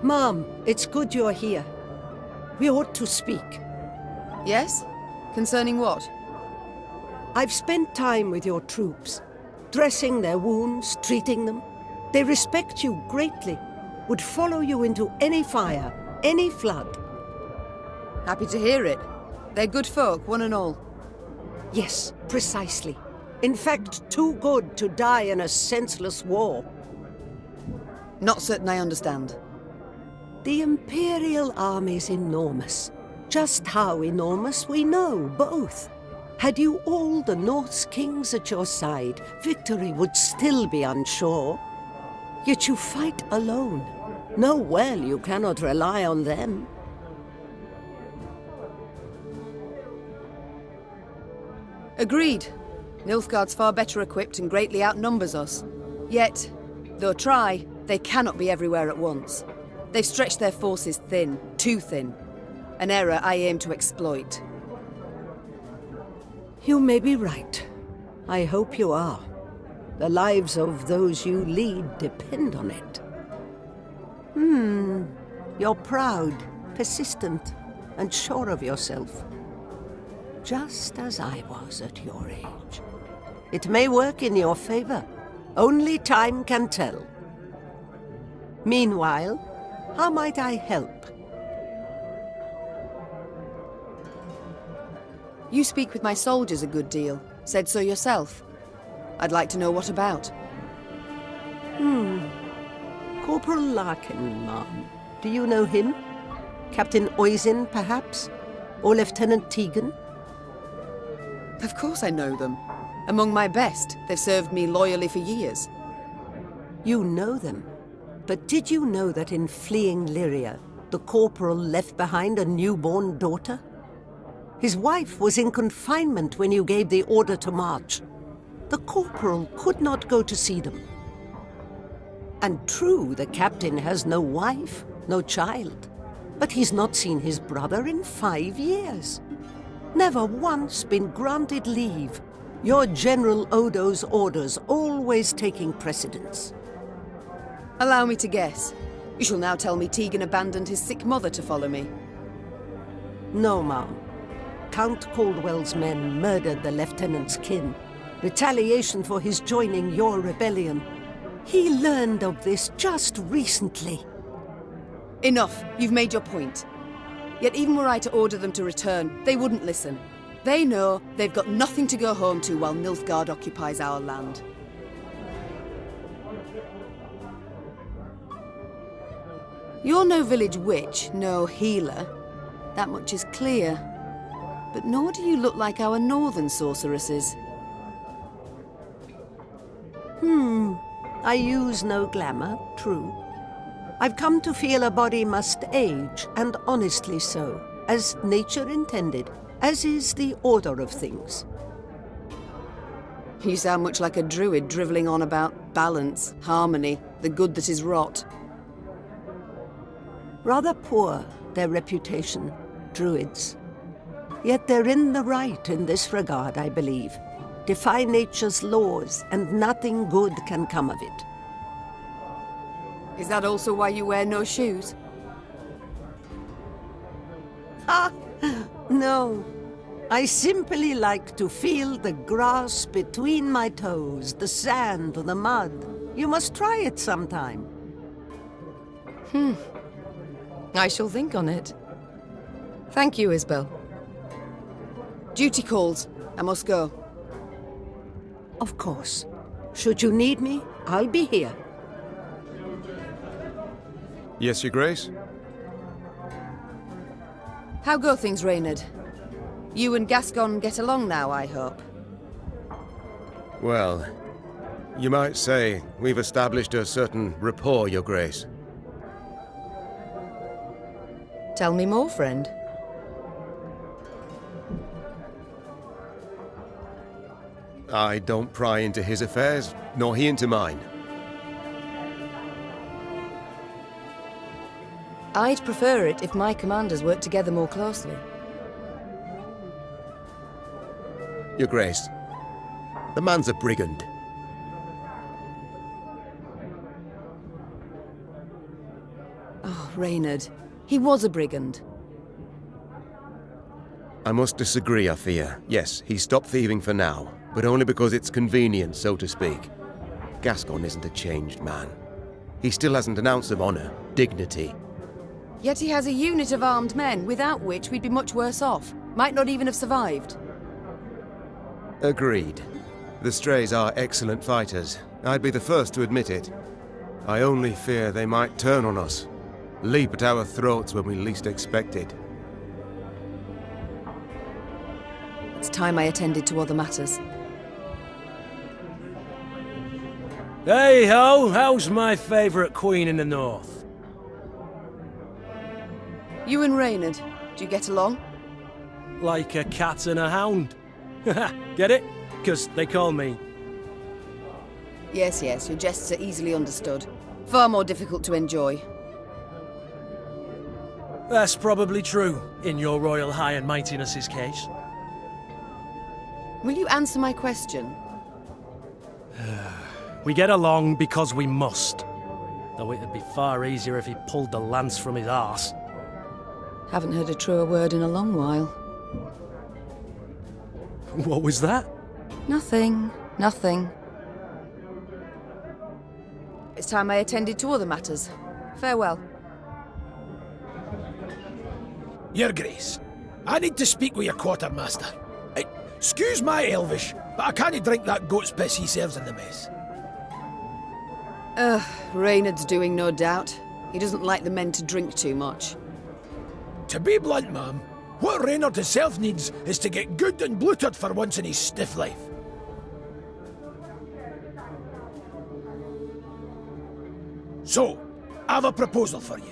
Mom, it's good you're here. We ought to speak. Yes? Concerning what? I've spent time with your troops, dressing their wounds, treating them. They respect you greatly, would follow you into any fire, any flood. Happy to hear it. They're good folk, one and all. Yes, precisely. In fact, too good to die in a senseless war. Not certain I understand. The Imperial Army's enormous. Just how enormous we know, both. Had you all the Norse kings at your side, victory would still be unsure. Yet you fight alone. Know well you cannot rely on them. Agreed. Nilfgaard's far better equipped and greatly outnumbers us. Yet, though try, they cannot be everywhere at once. They've stretched their forces thin, too thin. An error I aim to exploit. You may be right. I hope you are. The lives of those you lead depend on it. You're proud, persistent, and sure of yourself. Just as I was at your age. It may work in your favor. Only time can tell. Meanwhile, how might I help? You speak with my soldiers a good deal. Said so yourself. I'd like to know what about. Corporal Larkin, ma'am. Do you know him? Captain Oisin, perhaps? Or Lieutenant Tegan? Of course I know them. Among my best. They've served me loyally for years. You know them. But did you know that in fleeing Lyria, the corporal left behind a newborn daughter? His wife was in confinement when you gave the order to march. The corporal could not go to see them. And true, the captain has no wife, no child. But he's not seen his brother in 5 years. Never once been granted leave. Your General Odo's orders always taking precedence. Allow me to guess. You shall now tell me Tegan abandoned his sick mother to follow me. No, ma'am. Count Caldwell's men murdered the lieutenant's kin. Retaliation for his joining your rebellion. He learned of this just recently. Enough. You've made your point. Yet even were I to order them to return, they wouldn't listen. They know they've got nothing to go home to while Nilfgaard occupies our land. You're no village witch, no healer. That much is clear. But nor do you look like our northern sorceresses. I use no glamour, true. I've come to feel a body must age, and honestly so, as nature intended, as is the order of things. You sound much like a druid drivelling on about balance, harmony, the good that is wrought. Rather poor, their reputation, druids. Yet they're in the right in this regard, I believe. Defy nature's laws, and nothing good can come of it. Is that also why you wear no shoes? Ha! No. I simply like to feel the grass between my toes, the sand, the mud. You must try it sometime. I shall think on it. Thank you, Isbel. Duty calls. I must go. Of course. Should you need me, I'll be here. Yes, Your Grace? How go things, Reynard? You and Gascon get along now, I hope. Well, you might say we've established a certain rapport, Your Grace. Tell me more, friend. I don't pry into his affairs, nor he into mine. I'd prefer it if my commanders worked together more closely. Your Grace, the man's a brigand. Reynard. He was a brigand. I must disagree, I fear. Yes, he stopped thieving for now, but only because it's convenient, so to speak. Gascon isn't a changed man. He still hasn't an ounce of honor, dignity. Yet he has a unit of armed men, without which we'd be much worse off. Might not even have survived. Agreed. The Strays are excellent fighters. I'd be the first to admit it. I only fear they might turn on us. Leap at our throats when we least expect it. It's time I attended to other matters. Hey ho, how's my favourite queen in the north? You and Reynard, do you get along? Like a cat and a hound. Get it? 'Cause they call me. Yes, your jests are easily understood. Far more difficult to enjoy. That's probably true, in your royal high and mightiness's case. Will you answer my question? We get along because we must. Though it'd be far easier if he pulled the lance from his arse. Haven't heard a truer word in a long while. What was that? Nothing. It's time I attended to other matters. Farewell. Your Grace, I need to speak with your quartermaster. Excuse my Elvish, but I can't drink that goat's piss he serves in the mess. Reynard's doing, no doubt. He doesn't like the men to drink too much. To be blunt, ma'am, what Reynard himself needs is to get good and bloated for once in his stiff life. So, I've a proposal for you.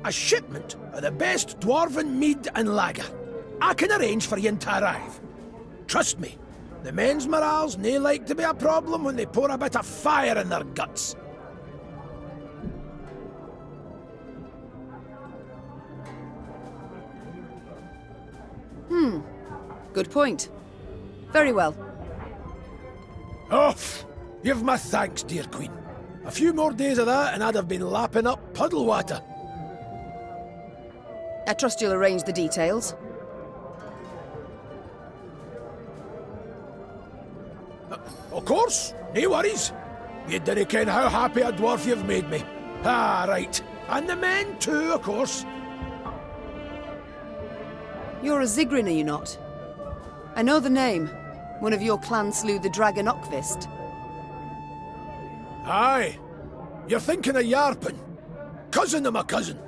A shipment of the best dwarven mead and lager. I can arrange for you to arrive. Trust me, the men's morale's nae like to be a problem when they pour a bit of fire in their guts. Good point. Very well. Oh, you've my thanks, dear Queen. A few more days of that and I'd have been lapping up puddle water. I trust you'll arrange the details. Of course, no worries. You dinna ken how happy a dwarf you've made me. Ah, right. And the men too, of course. You're a Zigrin, are you not? I know the name. One of your clan slew the dragon Ockvist. Aye. You're thinking of Yarpen. Cousin of my cousin.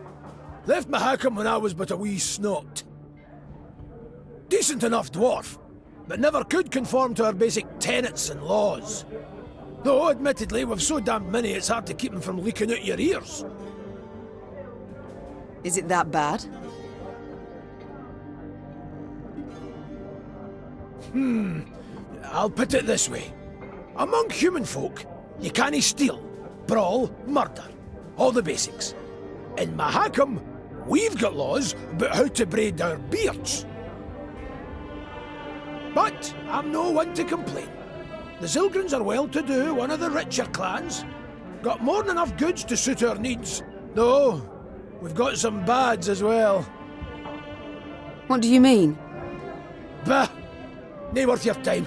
Left my hackham when I was but a wee snot. Decent enough dwarf, but never could conform to our basic tenets and laws. Though, admittedly, we've so damn many it's hard to keep them from leaking out your ears. Is it that bad? I'll put it this way. Among human folk, you cannae steal, brawl, murder. All the basics. In my hackham, we've got laws about how to braid our beards. But I'm no one to complain. The Zilgrins are well-to-do, one of the richer clans. Got more than enough goods to suit our needs. Though, we've got some bads as well. What do you mean? Bah! Nae worth your time.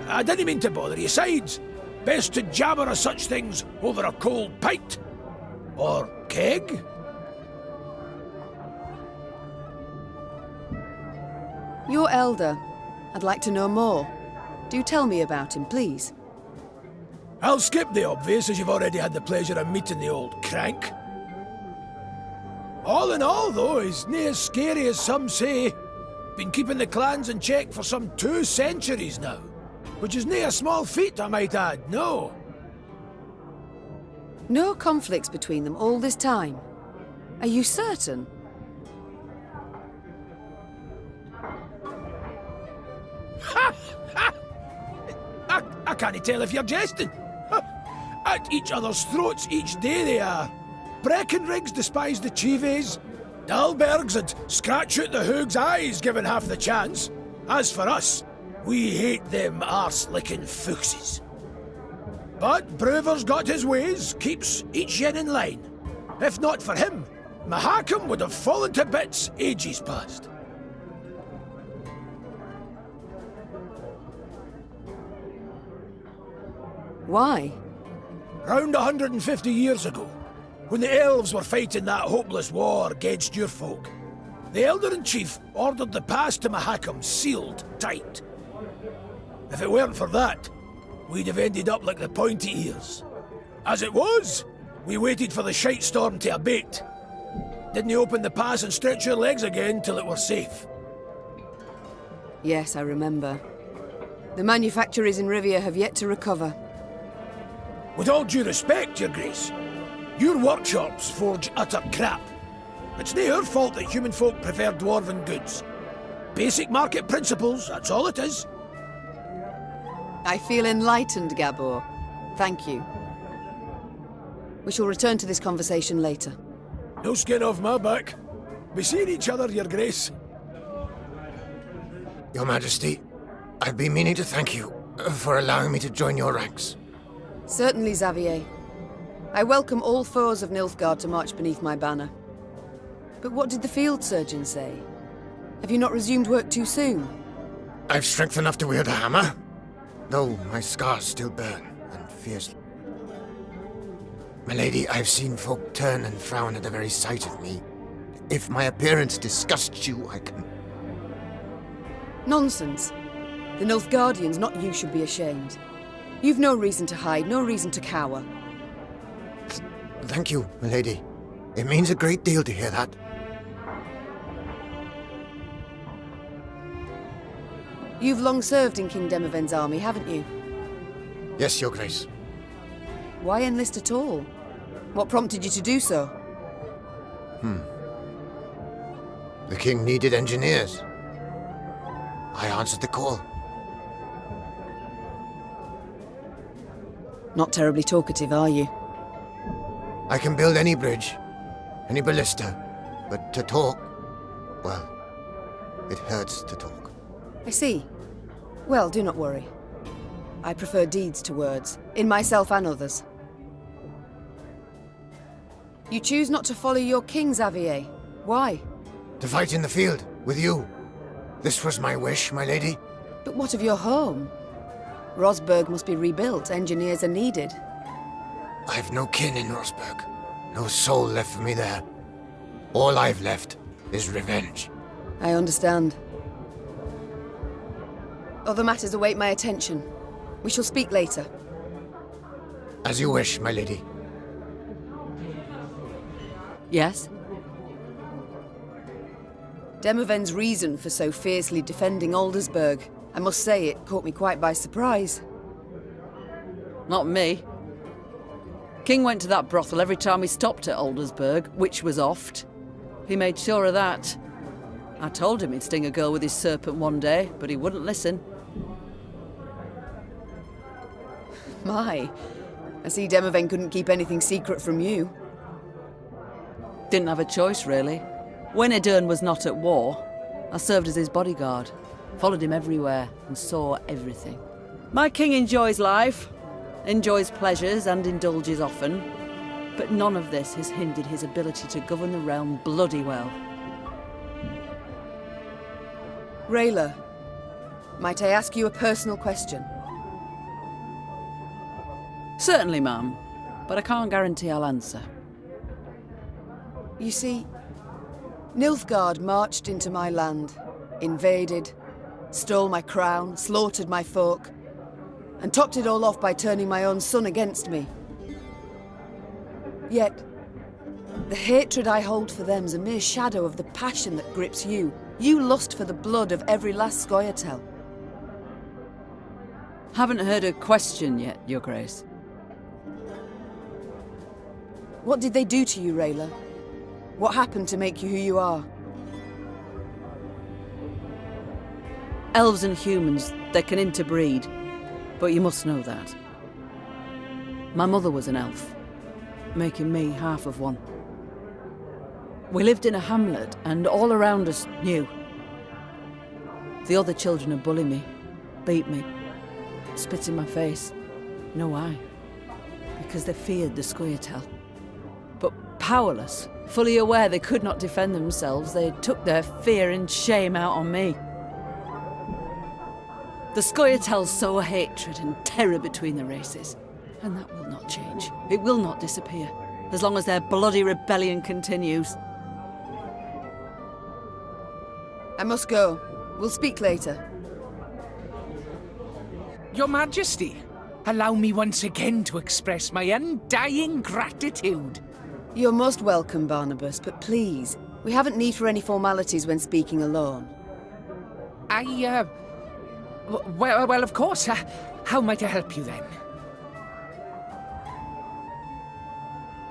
I didn't mean to bother you. Sides, best to jabber of such things over a cold pint. Or keg. Your elder. I'd like to know more. Do tell me about him, please. I'll skip the obvious, as you've already had the pleasure of meeting the old crank. All in all, though, he's nae as scary as some say. Been keeping the clans in check for some 2 centuries now. Which is nae a small feat, I might add, no. No conflicts between them all this time. Are you certain? I can't tell if you're jesting. At each other's throats each day they are. Breckenrigs despise the Chives. Dalbergs would scratch out the Hoog's eyes given half the chance. As for us, we hate them arse-licking fuchses. But Brewer's got his ways, keeps each yen in line. If not for him, Mahakam would have fallen to bits ages past. Why? Round 150 years ago, when the elves were fighting that hopeless war against your folk, the Elder-in-Chief ordered the pass to Mahakam sealed tight. If it weren't for that, we'd have ended up like the pointy ears. As it was, we waited for the shite storm to abate. Didn't open the pass and stretch your legs again till it were safe. Yes, I remember. The manufacturers in Rivia have yet to recover. With all due respect, Your Grace, your workshops forge utter crap. It's nae our fault that human folk prefer dwarven goods. Basic market principles, that's all it is. I feel enlightened, Gabor. Thank you. We shall return to this conversation later. No skin off my back. Be seeing each other, Your Grace. Your Majesty, I've been meaning to thank you for allowing me to join your ranks. Certainly, Xavier. I welcome all foes of Nilfgaard to march beneath my banner. But what did the field surgeon say? Have you not resumed work too soon? I've strength enough to wield a hammer, though my scars still burn and fiercely. My lady, I've seen folk turn and frown at the very sight of me. If my appearance disgusts you, I can... Nonsense. The Nilfgaardians, not you, should be ashamed. You've no reason to hide, no reason to cower. Thank you, my lady. It means a great deal to hear that. You've long served in King Demoven's army, haven't you? Yes, Your Grace. Why enlist at all? What prompted you to do so? The king needed engineers. I answered the call. Not terribly talkative, are you? I can build any bridge, any ballista, but to talk, well, it hurts to talk. I see. Well, do not worry. I prefer deeds to words, in myself and others. You choose not to follow your king, Xavier. Why? To fight in the field, with you. This was my wish, my lady. But what of your home? Rosberg must be rebuilt. Engineers are needed. I've no kin in Rosberg. No soul left for me there. All I've left is revenge. I understand. Other matters await my attention. We shall speak later. As you wish, my lady. Yes? Demoven's reason for so fiercely defending Aldersburg. I must say, it caught me quite by surprise. Not me. King went to that brothel every time we stopped at Aldersburg, which was oft. He made sure of that. I told him he'd sting a girl with his serpent one day, but he wouldn't listen. My, I see Demoven couldn't keep anything secret from you. Didn't have a choice, really. When Edern was not at war, I served as his bodyguard, followed him everywhere, and saw everything. My king enjoys life, enjoys pleasures, and indulges often, but none of this has hindered his ability to govern the realm bloody well. Rayla, might I ask you a personal question? Certainly, ma'am, but I can't guarantee I'll answer. You see, Nilfgaard marched into my land, invaded, stole my crown, slaughtered my folk, and topped it all off by turning my own son against me. Yet, the hatred I hold for them's a mere shadow of the passion that grips you. You lust for the blood of every last Scoia'tael. Haven't heard a question yet, Your Grace. What did they do to you, Rayla? What happened to make you who you are? Elves and humans, they can interbreed, but you must know that. My mother was an elf, making me half of one. We lived in a hamlet, and all around us knew. The other children would bully me, beat me, spit in my face. No why, because they feared the Scoia'tael. But powerless, Fully aware they could not defend themselves, they took their fear and shame out on me. The Scoia'taels sow hatred and terror between the races, and that will not change. It will not disappear, as long as their bloody rebellion continues. I must go. We'll speak later. Your Majesty, allow me once again to express my undying gratitude. You're most welcome, Barnabas, but please, we haven't need for any formalities when speaking alone. Well, of course. How might I help you then?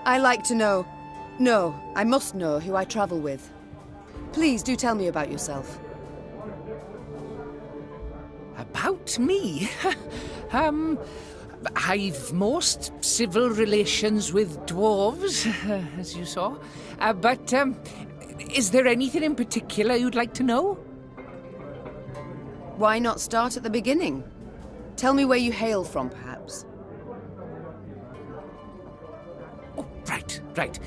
I like to know. No, I must know who I travel with. Please do tell me about yourself. About me? I've most civil relations with dwarves, as you saw. But is there anything in particular you'd like to know? Why not start at the beginning? Tell me where you hail from, perhaps. Oh, right.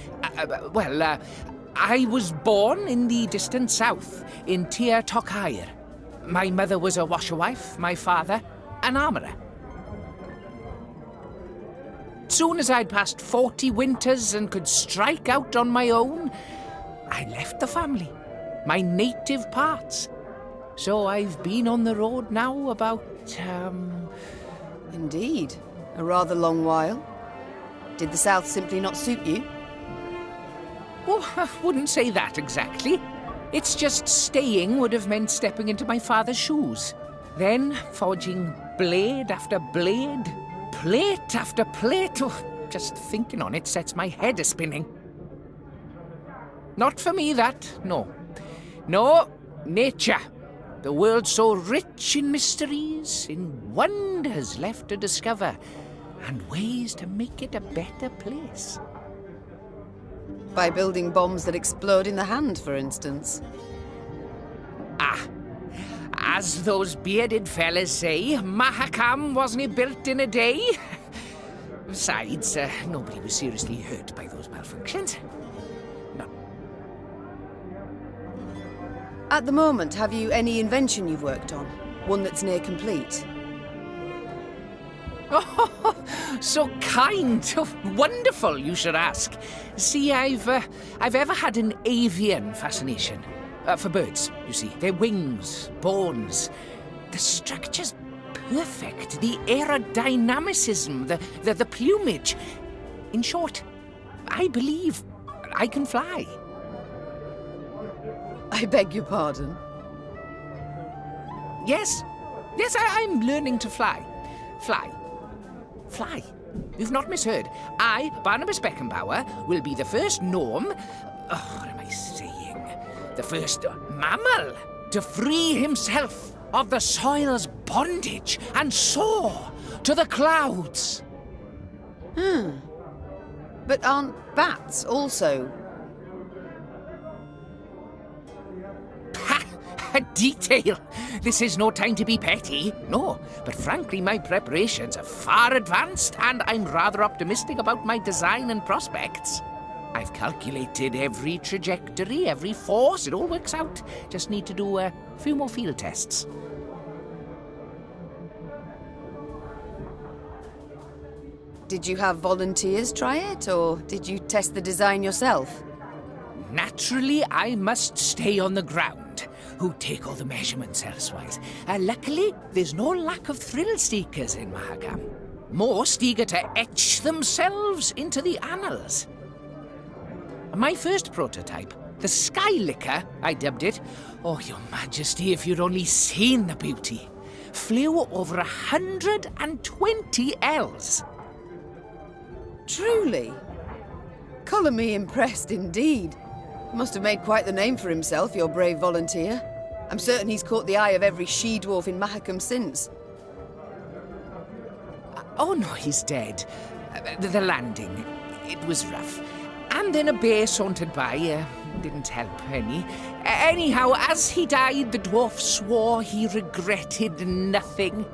I was born in the distant south, in Tir Tochair. My mother was a washerwife, my father, an armourer. Soon as I'd passed 40 winters and could strike out on my own, I left the family, my native parts. So I've been on the road now about, Indeed. A rather long while. Did the south simply not suit you? Oh, I wouldn't say that exactly. It's just staying would have meant stepping into my father's shoes. Then forging blade after blade, plate after plate. Oh, just thinking on it sets my head a-spinning. Not for me, that, no. No, nature. The world so rich in mysteries, in wonders left to discover, and ways to make it a better place. By building bombs that explode in the hand, for instance. As those bearded fellas say, Mahakam wasn't built in a day. Besides, nobody was seriously hurt by those malfunctions. No. At the moment, have you any invention you've worked on? One that's near complete? Oh, so kind. Oh, wonderful, you should ask. See, I've ever had an avian fascination. For birds, you see. Their wings, bones. The structure's perfect. The aerodynamicism, the plumage. In short, I believe I can fly. I beg your pardon? Yes, I'm learning to fly. Fly. You've not misheard. I, Barnabas Beckenbauer, will be the first gnome... Oh, what am I saying? The first mammal to free himself of the soil's bondage and soar to the clouds. But aren't bats also? A detail. This is no time to be petty. No, but frankly, my preparations are far advanced, and I'm rather optimistic about my design and prospects. I've calculated every trajectory, every force. It all works out. Just need to do a few more field tests. Did you have volunteers try it, or did you test the design yourself? Naturally, I must stay on the ground, who take all the measurements elsewise. Luckily, there's no lack of thrill-seekers in Mahakam. Most eager to etch themselves into the annals. My first prototype, the Skylicker, I dubbed it. Oh, Your Majesty, if you'd only seen the beauty. Flew over 120 ells. Truly? Colour me impressed indeed. Must have made quite the name for himself, your brave volunteer. I'm certain he's caught the eye of every she-dwarf in Mahakam since. Oh no, he's dead. The landing, it was rough. And then a bear sauntered by, didn't help any. Anyhow, as he died, the dwarf swore he regretted nothing.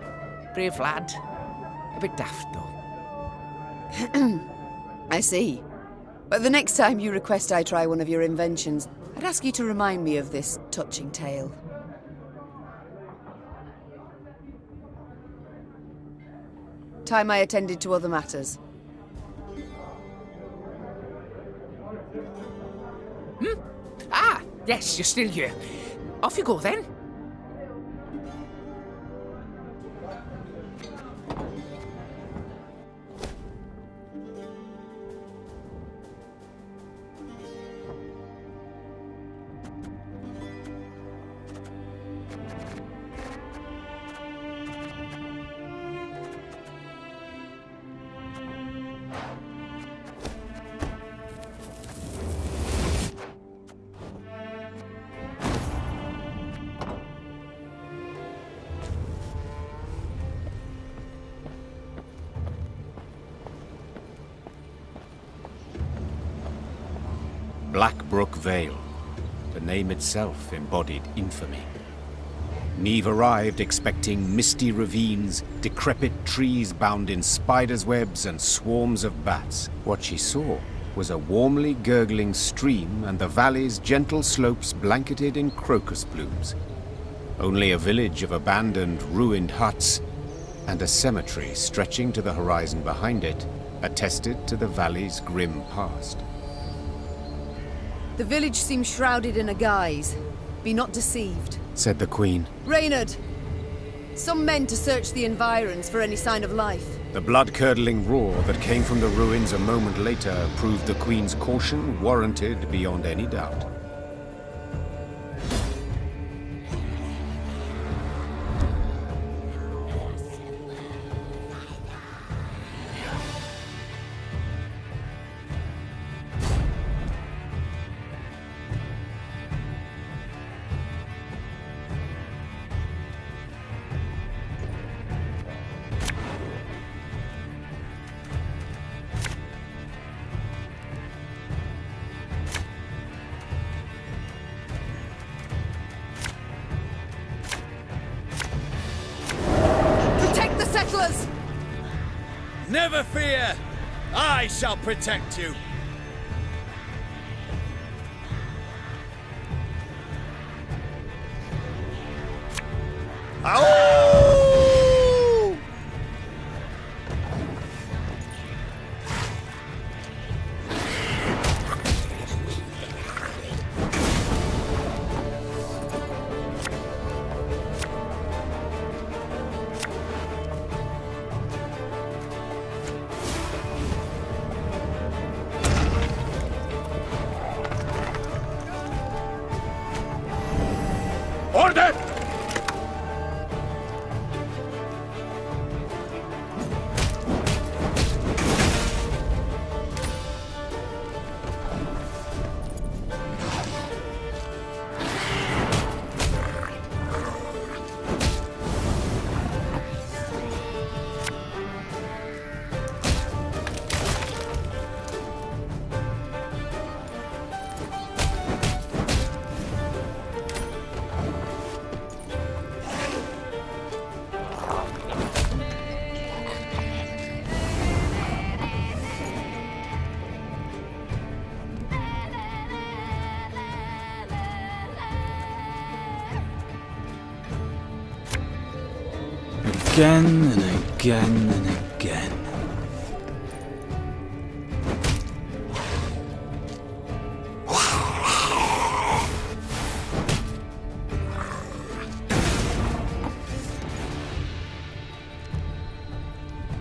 Brave lad. A bit daft, though. I see. But the next time you request I try one of your inventions, I'd ask you to remind me of this touching tale. Time I attended to other matters. Ah, yes, you're still here. Off you go then. Blackbrook Vale. The name itself embodied infamy. Neve arrived expecting misty ravines, decrepit trees bound in spiders' webs and swarms of bats. What she saw was a warmly gurgling stream and the valley's gentle slopes blanketed in crocus blooms. Only a village of abandoned, ruined huts and a cemetery stretching to the horizon behind it attested to the valley's grim past. The village seems shrouded in a guise. Be not deceived, said the Queen. Reynard! Some men to search the environs for any sign of life. The blood-curdling roar that came from the ruins a moment later proved the Queen's caution warranted beyond any doubt. Never fear! I shall protect you! Order! Again and again and again.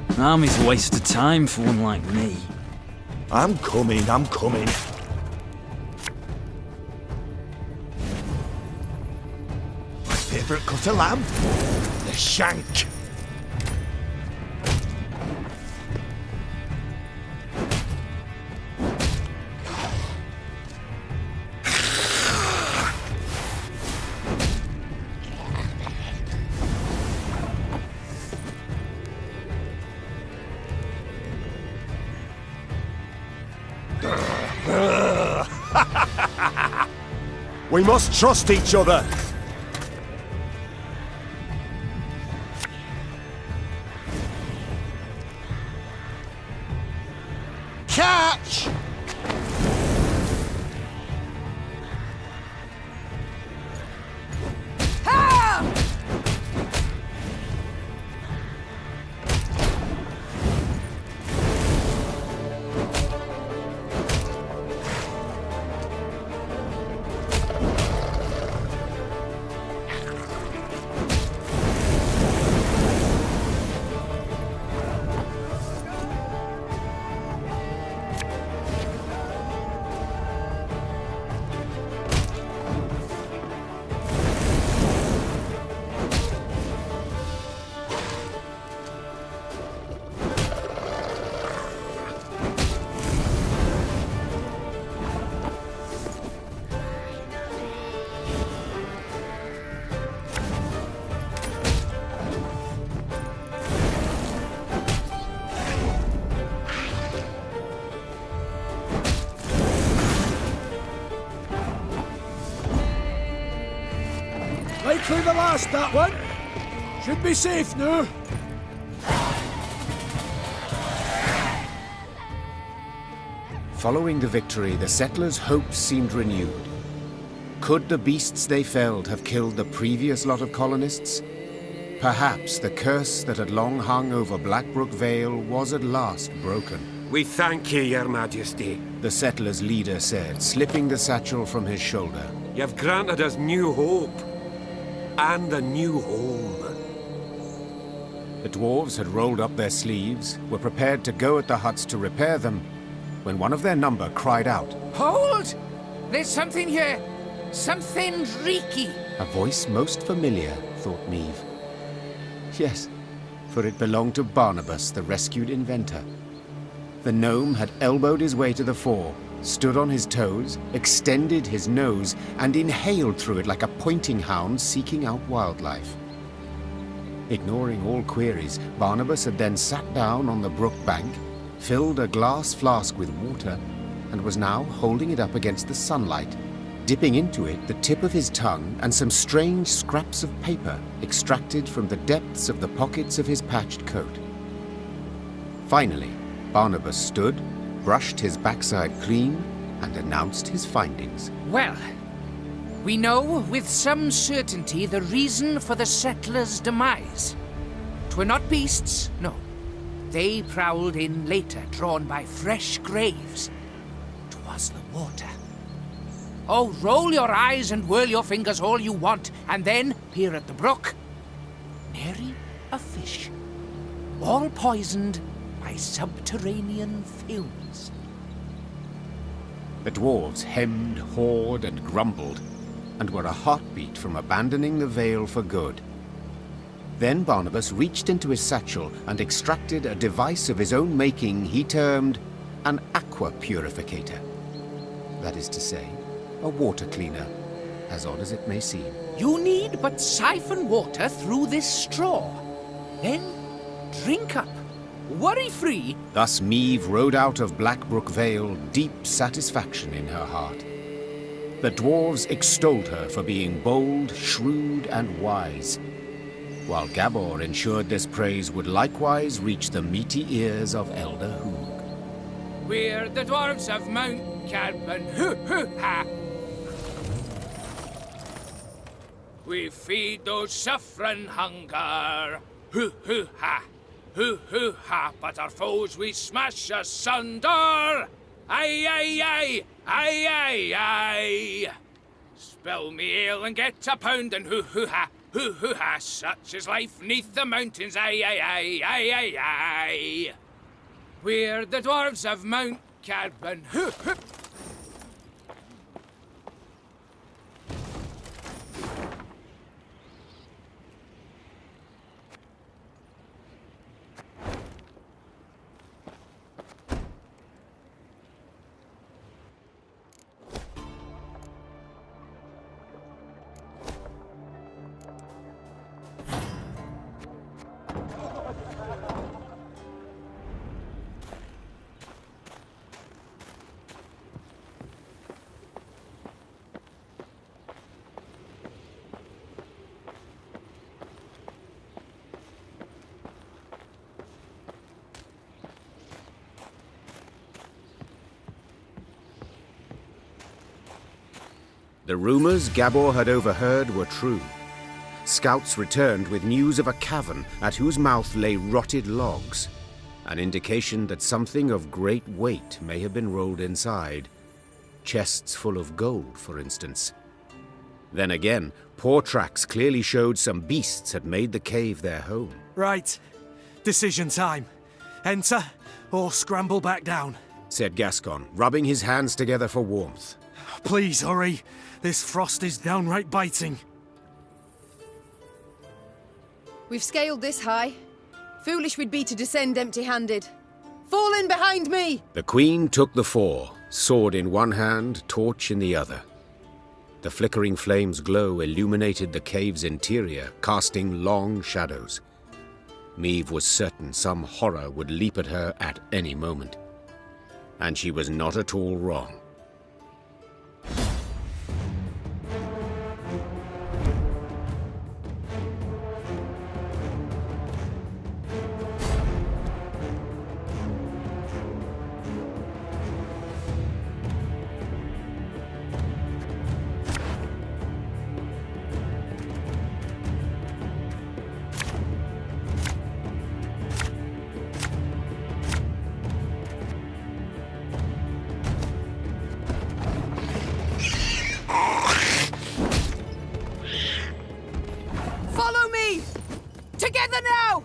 An army's a waste of time for one like me. I'm coming, I'm coming. My favourite cut of lamb? The shank. We must trust each other. Catch! Likely the last, that one. Should be safe now. Following the victory, the settlers' hopes seemed renewed. Could the beasts they felled have killed the previous lot of colonists? Perhaps the curse that had long hung over Blackbrook Vale was at last broken. We thank ye, Your Majesty, the settlers' leader said, slipping the satchel from his shoulder. You've granted us new hope, and a new home. The dwarves had rolled up their sleeves, were prepared to go at the huts to repair them, when one of their number cried out. Hold! There's something here! Something reeky! A voice most familiar, thought Meave. Yes, for it belonged to Barnabas, the rescued inventor. The gnome had elbowed his way to the fore, stood on his toes, extended his nose, and inhaled through it like a pointing hound seeking out wildlife. Ignoring all queries, Barnabas had then sat down on the brook bank, filled a glass flask with water, and was now holding it up against the sunlight, dipping into it the tip of his tongue and some strange scraps of paper extracted from the depths of the pockets of his patched coat. Finally, Barnabas stood, brushed his backside clean, and announced his findings. Well, we know with some certainty the reason for the settlers' demise. 'Twere not beasts, no. They prowled in later, drawn by fresh graves. 'Twas the water. Oh, roll your eyes and whirl your fingers all you want, and then peer at the brook. Nary a fish. All poisoned by subterranean fumes. The dwarves hemmed, hawed, and grumbled, and were a heartbeat from abandoning the Vale for good. Then Barnabas reached into his satchel and extracted a device of his own making he termed an aqua purificator. That is to say, a water cleaner, as odd as it may seem. You need but siphon water through this straw. Then drink up, worry-free. Thus Meave rode out of Blackbrook Vale, deep satisfaction in her heart. The dwarves extolled her for being bold, shrewd, and wise, while Gabor ensured this praise would likewise reach the meaty ears of Elder Hoog. We're the dwarves of Mount Carbon, hoo-hoo-ha! We feed those suffering hunger, hoo-hoo-ha! Hoo-hoo-ha! But our foes we smash asunder! Aye, aye, aye! Aye, aye, aye! Spill me ale and get a pound and hoo-hoo-ha! Hoo-hoo-ha! Such is life neath the mountains, aye, aye, aye, aye, aye, aye! We're the dwarves of Mount Carbon, hoo-hoo! The rumors Gabor had overheard were true. Scouts returned with news of a cavern at whose mouth lay rotted logs, an indication that something of great weight may have been rolled inside. Chests full of gold, for instance. Then again, paw tracks clearly showed some beasts had made the cave their home. Right. Decision time. Enter or scramble back down, said Gascon, rubbing his hands together for warmth. Please hurry. This frost is downright biting. We've scaled this high. Foolish we'd be to descend empty-handed. Fall in behind me! The Queen took the fore, sword in one hand, torch in the other. The flickering flame's glow illuminated the cave's interior, casting long shadows. Meave was certain some horror would leap at her at any moment. And she was not at all wrong. together now!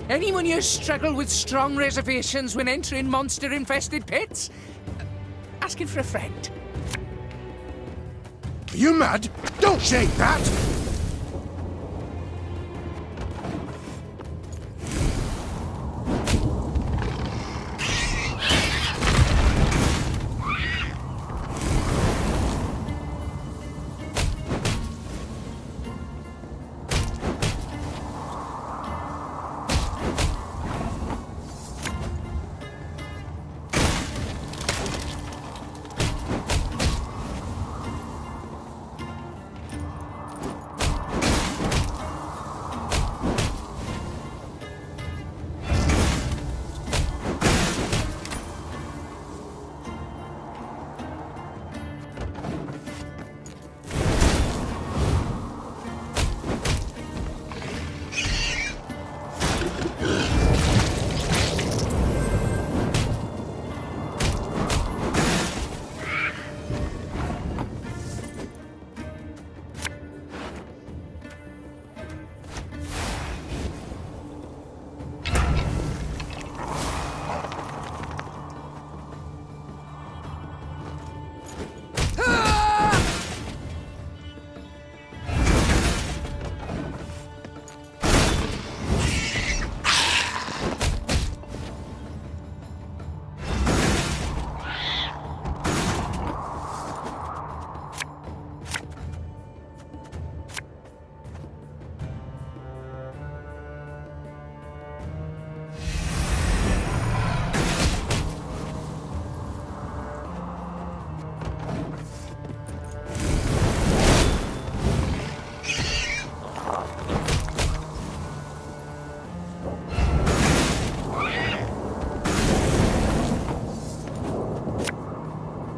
Anyone here struggle with strong reservations when entering monster-infested pits? Asking for a friend. Are you mad? Don't shake that!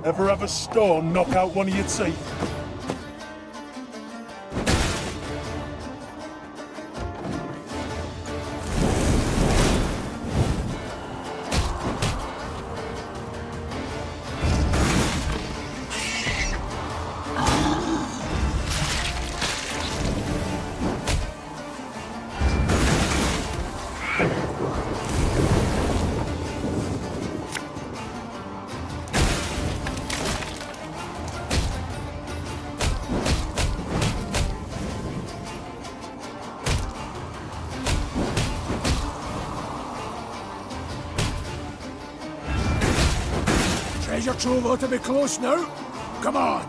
Ever have a stone knock out one of your teeth? Treasure trove ought to be close now. Come on.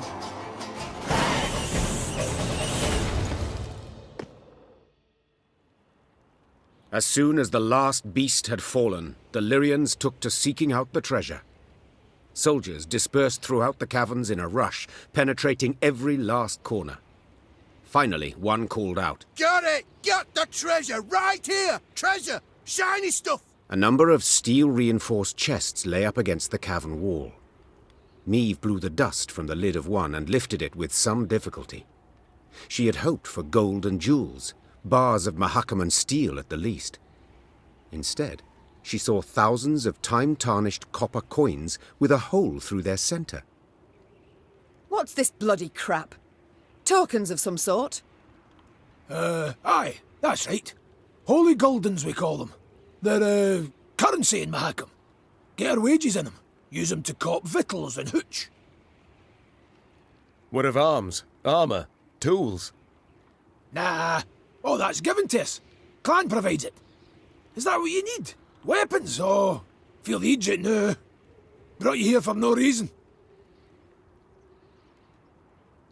As soon as the last beast had fallen, the Lyrians took to seeking out the treasure. Soldiers dispersed throughout the caverns in a rush, penetrating every last corner. Finally, one called out, Got it! Got the treasure! Right here! Treasure! Shiny stuff! A number of steel-reinforced chests lay up against the cavern wall. Niamh blew the dust from the lid of one and lifted it with some difficulty. She had hoped for gold and jewels, bars of Mahakaman steel at the least. Instead, she saw thousands of time-tarnished copper coins with a hole through their centre. What's this bloody crap? Tokens of some sort? Aye, that's right. Holy Guldens, we call them. They're, currency in Mahakam. Get our wages in them. Use them to cop victuals and hooch. What of arms, armour, tools? Nah, all that's given to us. Clan provides it. Is that what you need? Weapons? Oh, feel the Egypt now. Brought you here for no reason.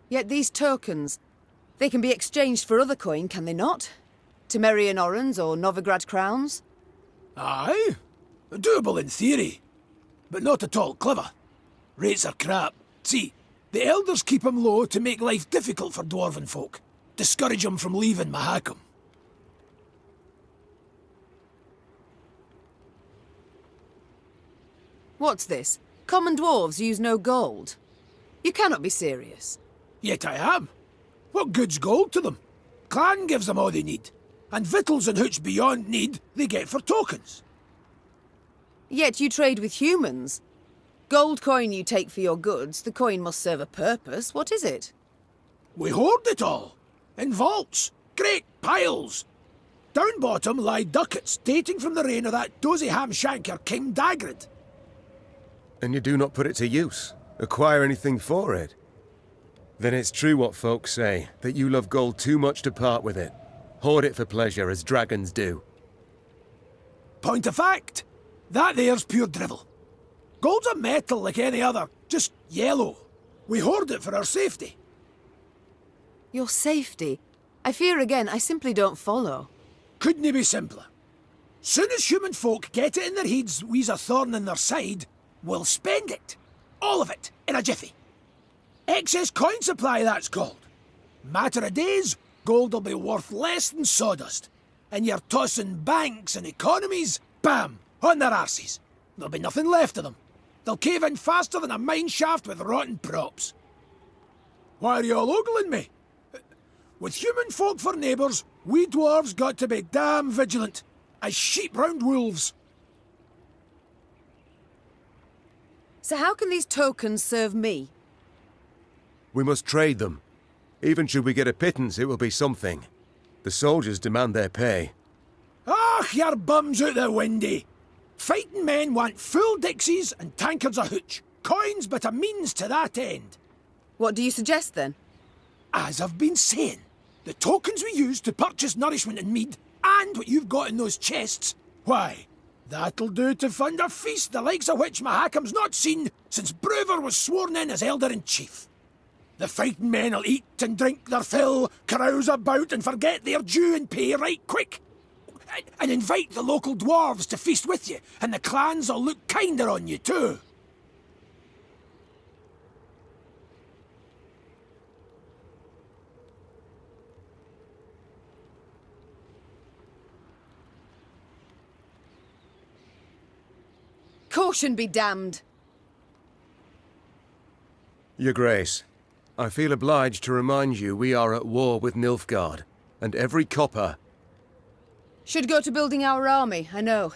Yet these tokens, they can be exchanged for other coin, can they not? Temerian orens or Novigrad crowns? Aye, doable in theory, but not at all clever. Rates are crap. See, the elders keep 'em low to make life difficult for dwarven folk. Discourage 'em from leaving Mahakam. What's this? Common dwarves use no gold? You cannot be serious. Yet I am. What good's gold to them? Clan gives them all they need. And victuals and hooch beyond need, they get for tokens. Yet you trade with humans. Gold coin you take for your goods, the coin must serve a purpose. What is it? We hoard it all. In vaults. Great piles. Down bottom lie ducats dating from the reign of that dozy ham-shanker King Dagrid. And you do not put it to use? Acquire anything for it? Then it's true what folks say, that you love gold too much to part with it. Hoard it for pleasure, as dragons do. Point of fact, that there's pure drivel. Gold's a metal like any other, just yellow. We hoard it for our safety. Your safety? I fear again, I simply don't follow. Couldn't it be simpler? Soon as human folk get it in their heads we's a thorn in their side, we'll spend it. All of it, in a jiffy. Excess coin supply, that's called. Matter of days, gold'll be worth less than sawdust. And you're tossing banks and economies, bam, on their arses. There'll be nothing left of them. They'll cave in faster than a mine shaft with rotten props. Why are you all ogling me? With human folk for neighbours, we dwarves got to be damn vigilant, as sheep round wolves. So how can these tokens serve me? We must trade them. Even should we get a pittance, it will be something. The soldiers demand their pay. Ah, your bums out the windy. Fighting men want full dixies and tankards of hooch. Coins but a means to that end. What do you suggest then? As I've been saying, the tokens we use to purchase nourishment and mead, and what you've got in those chests, why, that'll do to fund a feast the likes of which Mahakam's not seen since Brewer was sworn in as Elder-in-Chief. The fighting men'll eat and drink their fill, carouse about and forget their due and pay right quick. And invite the local dwarves to feast with you, and the clans'll look kinder on you too. Caution be damned! Your Grace, I feel obliged to remind you we are at war with Nilfgaard, and every copper... Should go to building our army, I know.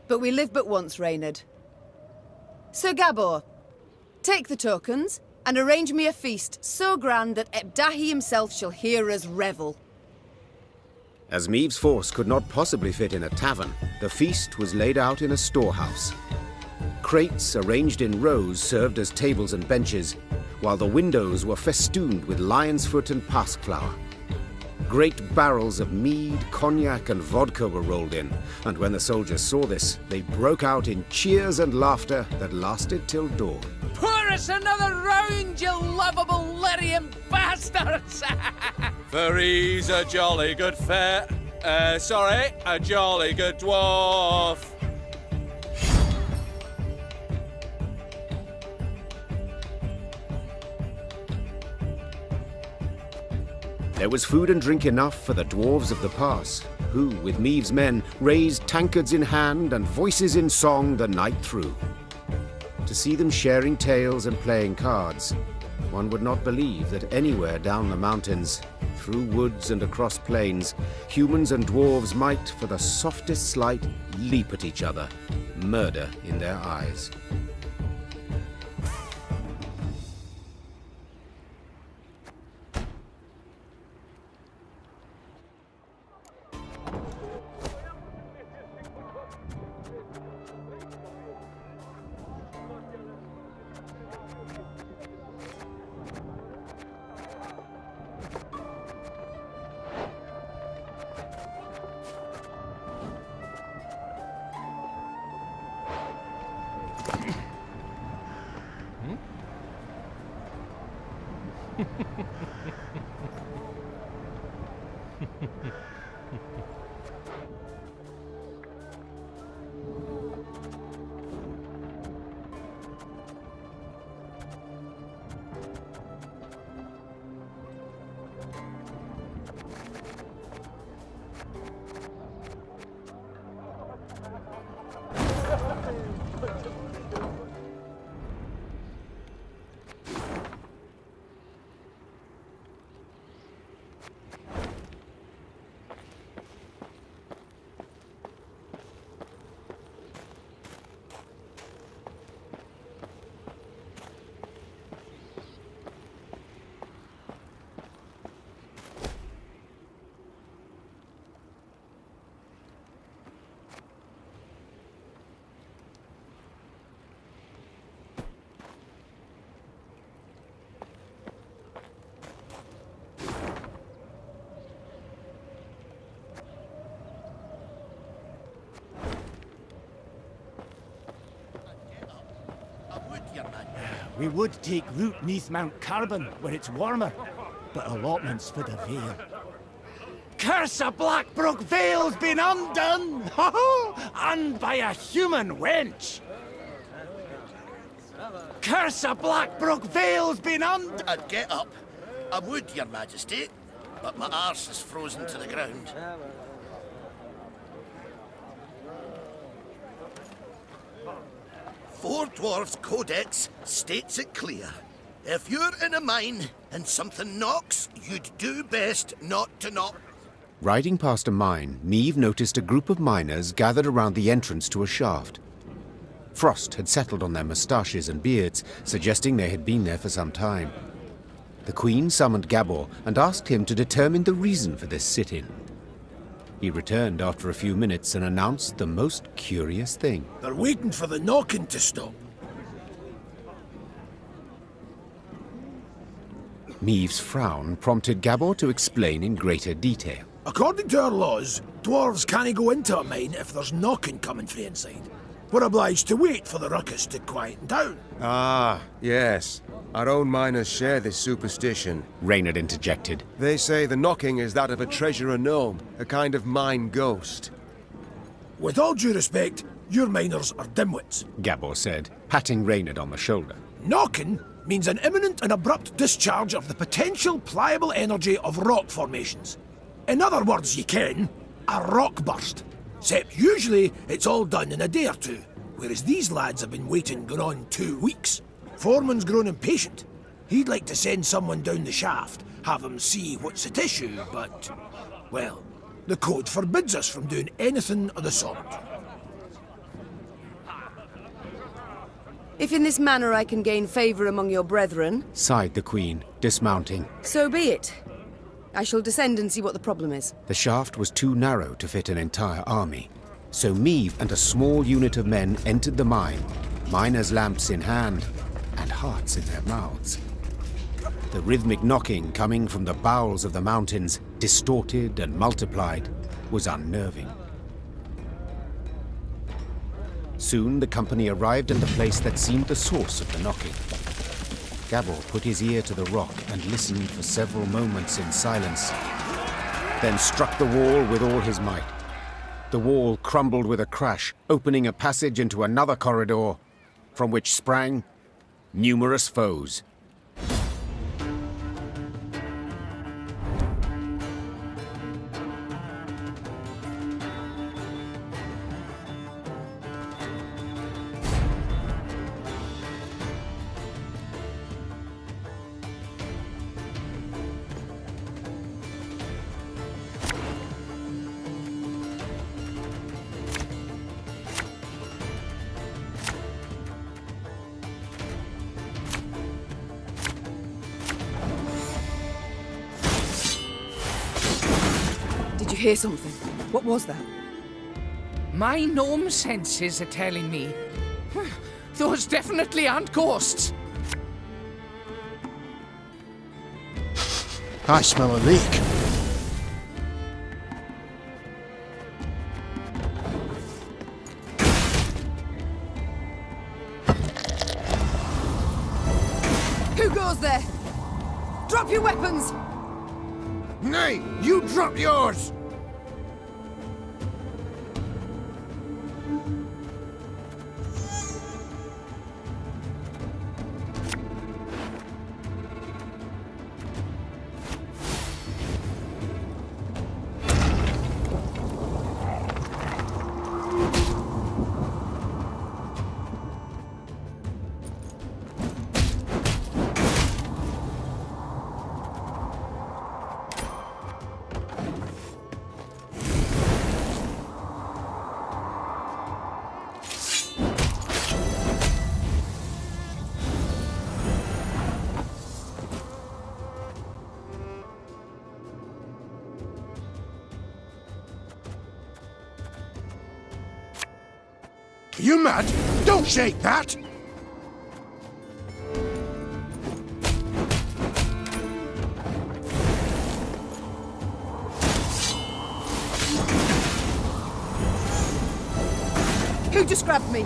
But we live but once, Reynard. Sir Gabor, take the tokens, and arrange me a feast so grand that Ebdahi himself shall hear us revel. As Meave's force could not possibly fit in a tavern, the feast was laid out in a storehouse. Crates arranged in rows served as tables and benches, while the windows were festooned with lion's foot and pasque-flower. Great barrels of mead, cognac, and vodka were rolled in, and when the soldiers saw this, they broke out in cheers and laughter that lasted till dawn. Pour us another round, you lovable Lyrian bastards! For he's a jolly good a jolly good dwarf. There was food and drink enough for the dwarves of the pass, who, with Meave's men, raised tankards in hand and voices in song the night through. To see them sharing tales and playing cards, one would not believe that anywhere down the mountains, through woods and across plains, humans and dwarves might, for the softest slight, leap at each other, murder in their eyes. We would take root neath Mount Carbon, where it's warmer, but allotments for the Vale. Curse of Blackbrook Vale's been undone! And by a human wench! Curse of Blackbrook Vale's been undone! I'd get up. I would, your majesty, but my arse is frozen to the ground. Four Dwarfs Codex states it clear. If you're in a mine and something knocks, you'd do best not to knock. Riding past a mine, Niamh noticed a group of miners gathered around the entrance to a shaft. Frost had settled on their moustaches and beards, suggesting they had been there for some time. The Queen summoned Gabor and asked him to determine the reason for this sit-in. He returned after a few minutes and announced the most curious thing. They're waiting for the knocking to stop. Niamh's frown prompted Gabor to explain in greater detail. According to our laws, dwarves can't go into a mine if there's knocking coming from inside. We're obliged to wait for the ruckus to quieten down. Ah, yes. Our own miners share this superstition. Reynard interjected. They say the knocking is that of a treasurer gnome, a kind of mine ghost. With all due respect, your miners are dimwits. Gabor said, patting Reynard on the shoulder. Knocking means an imminent and abrupt discharge of the potential pliable energy of rock formations. In other words, you ken, a rock burst. Except usually it's all done in a day or two, whereas these lads have been waiting going on 2 weeks. Foreman's grown impatient. He'd like to send someone down the shaft, have him see what's at issue, but, well, the code forbids us from doing anything of the sort. If in this manner I can gain favour among your brethren, sighed the Queen, dismounting. So be it. I shall descend and see what the problem is. The shaft was too narrow to fit an entire army, so Niamh and a small unit of men entered the mine, miners' lamps in hand, and hearts in their mouths. The rhythmic knocking coming from the bowels of the mountains, distorted and multiplied, was unnerving. Soon the company arrived at the place that seemed the source of the knocking. Gabor put his ear to the rock and listened for several moments in silence, then struck the wall with all his might. The wall crumbled with a crash, opening a passage into another corridor, from which sprang numerous foes. Did you hear something? What was that? My gnome senses are telling me. Those definitely aren't ghosts. I smell a leak. Who goes there? Drop your weapons! Nay, you drop yours! You mad? Don't shake that! Who just grabbed me?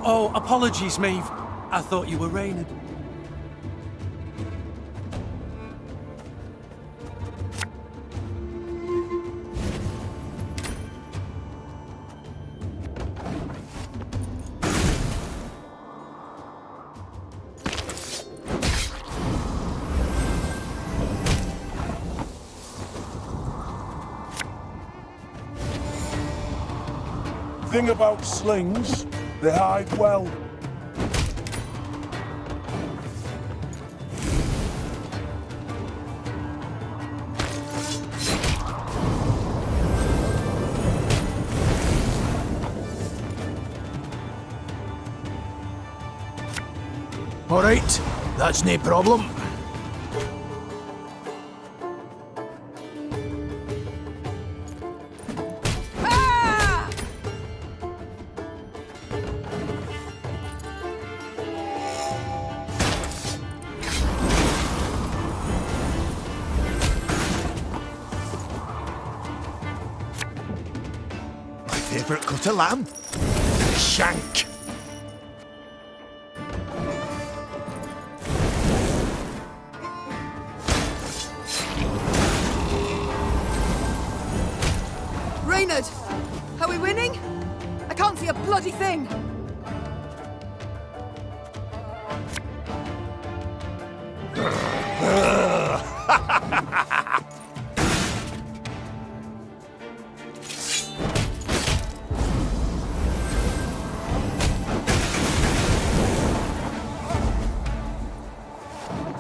Oh, apologies, Niamh. I thought you were Reynard. Thing about slings, they hide well. All right, that's no problem. My favourite cut of lamb? Shank. Reynard! Are we winning? I can't see a bloody thing!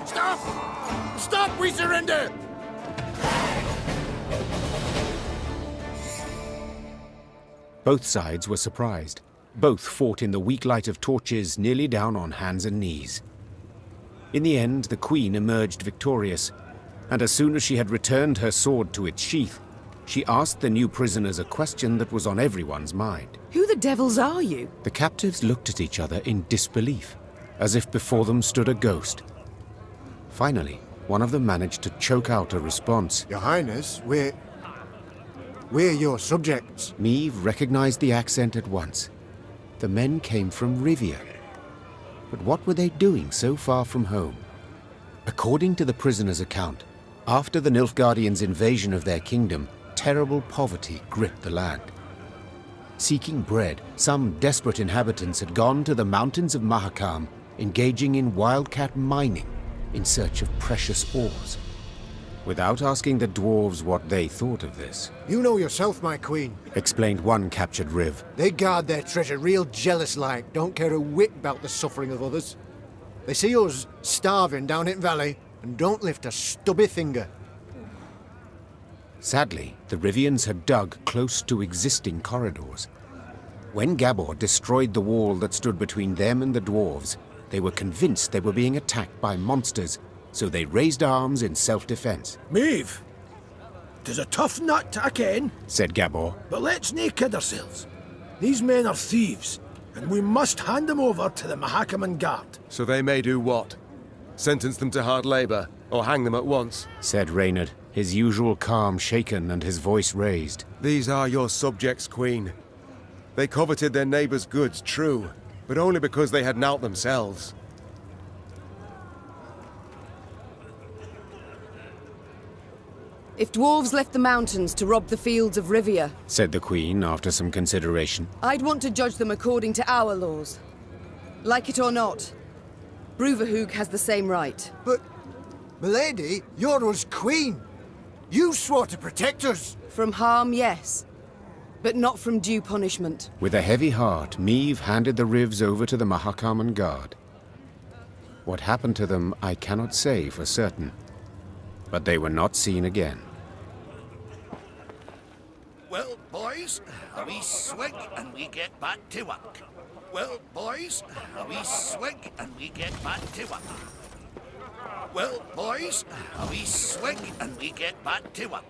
Stop! Stop! We surrender! Both sides were surprised. Both fought in the weak light of torches, nearly down on hands and knees. In the end, the Queen emerged victorious, and as soon as she had returned her sword to its sheath, she asked the new prisoners a question that was on everyone's mind. Who the devils are you? The captives looked at each other in disbelief, as if before them stood a ghost. Finally, one of them managed to choke out a response. Your Highness, we're your subjects. Meve recognized the accent at once. The men came from Rivia. But what were they doing so far from home? According to the prisoner's account, after the Nilfgaardians' invasion of their kingdom, terrible poverty gripped the land. Seeking bread, some desperate inhabitants had gone to the mountains of Mahakam, engaging in wildcat mining in search of precious ores. Without asking the dwarves what they thought of this, You know yourself, my queen. explained one captured Riv. They guard their treasure real jealous-like, don't care a whit about the suffering of others. They see us starving down in valley and don't lift a stubby finger. Sadly, the Rivians had dug close to existing corridors. When Gabor destroyed the wall that stood between them and the dwarves, they were convinced they were being attacked by monsters, so they raised arms in self-defense. Maeve, 'tis a tough nut to ken, said Gabor. but let's nae kid ourselves. These men are thieves, and we must hand them over to the Mahakaman Guard. So they may do what? Sentence them to hard labour, or hang them at once? Said Reynard, his usual calm shaken and his voice raised. These are your subjects, Queen. They coveted their neighbours' goods, true, but only because they had nought themselves. If dwarves left the mountains to rob the fields of Rivia, Said the Queen after some consideration. I'd want to judge them according to our laws. Like it or not, Bruverhoog has the same right. But, milady, you're us queen. You swore to protect us. From harm, yes, but not from due punishment. With a heavy heart, Meve handed the Rivs over to the Mahakaman Guard. What happened to them, I cannot say for certain, but they were not seen again. Well, boys, a wee swig and we get back to work. Well, boys, a wee swig and we get back to work. Well, boys, a wee swig and we get back to work.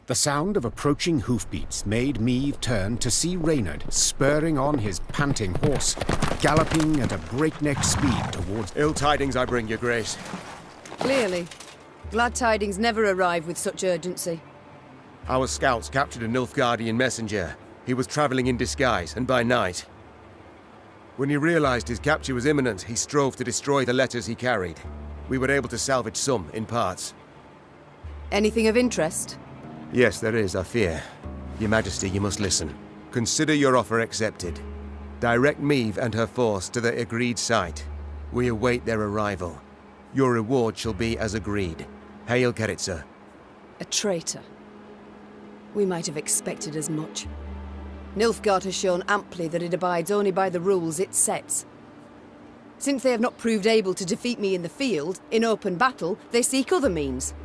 The sound of approaching hoofbeats made Meave turn to see Reynard spurring on his panting horse, galloping at a breakneck speed towards... Ill tidings I bring, Your Grace. Clearly. Glad tidings never arrive with such urgency. Our scouts captured a Nilfgaardian messenger. He was travelling in disguise, and by night. When he realized his capture was imminent, he strove to destroy the letters he carried. We were able to salvage some, in parts. Anything of interest? Yes, there is, I fear. Your Majesty, you must listen. Consider your offer accepted. Direct Meave and her force to the agreed site. We await their arrival. Your reward shall be as agreed. Hail, Keritsa. A traitor. We might have expected as much. Nilfgaard has shown amply that it abides only by the rules it sets. Since they have not proved able to defeat me in the field, in open battle, they seek other means.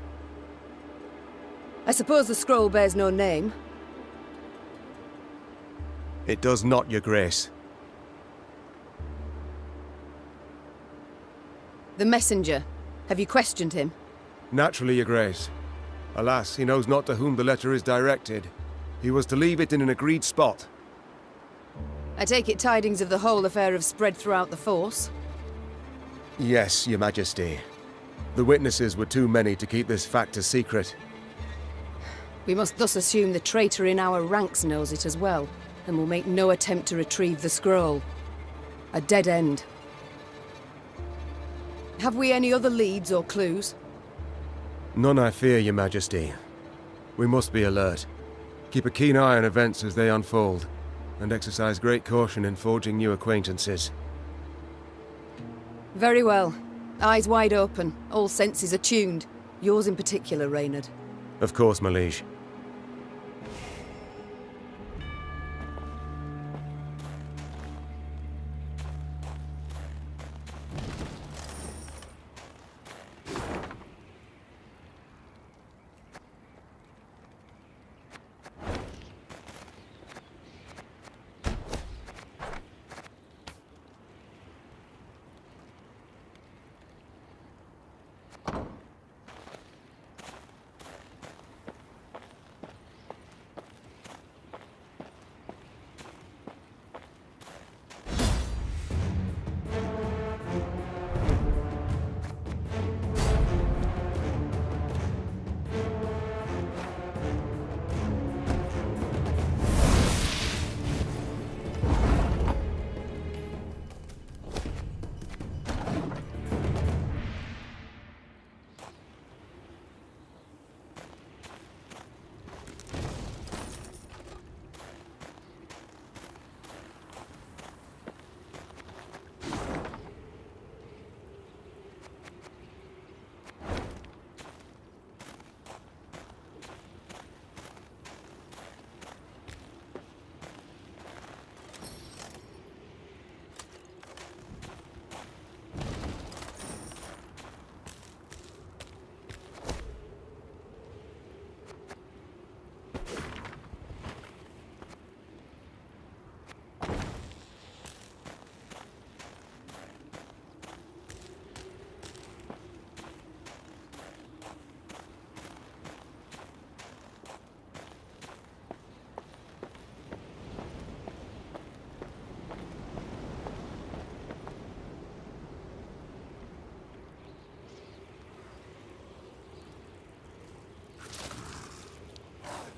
I suppose the scroll bears no name. It does not, Your Grace. The messenger. Have you questioned him? Naturally, Your Grace. Alas, he knows not to whom the letter is directed. He was to leave it in an agreed spot. I take it tidings of the whole affair have spread throughout the force? Yes, Your Majesty. The witnesses were too many to keep this fact a secret. We must thus assume the traitor in our ranks knows it as well, and will make no attempt to retrieve the scroll. A dead end. Have we any other leads or clues? None, I fear, Your Majesty. We must be alert. Keep a keen eye on events as they unfold, and exercise great caution in forging new acquaintances. Very well. Eyes wide open, all senses attuned. Yours in particular, Reynard. Of course, my liege.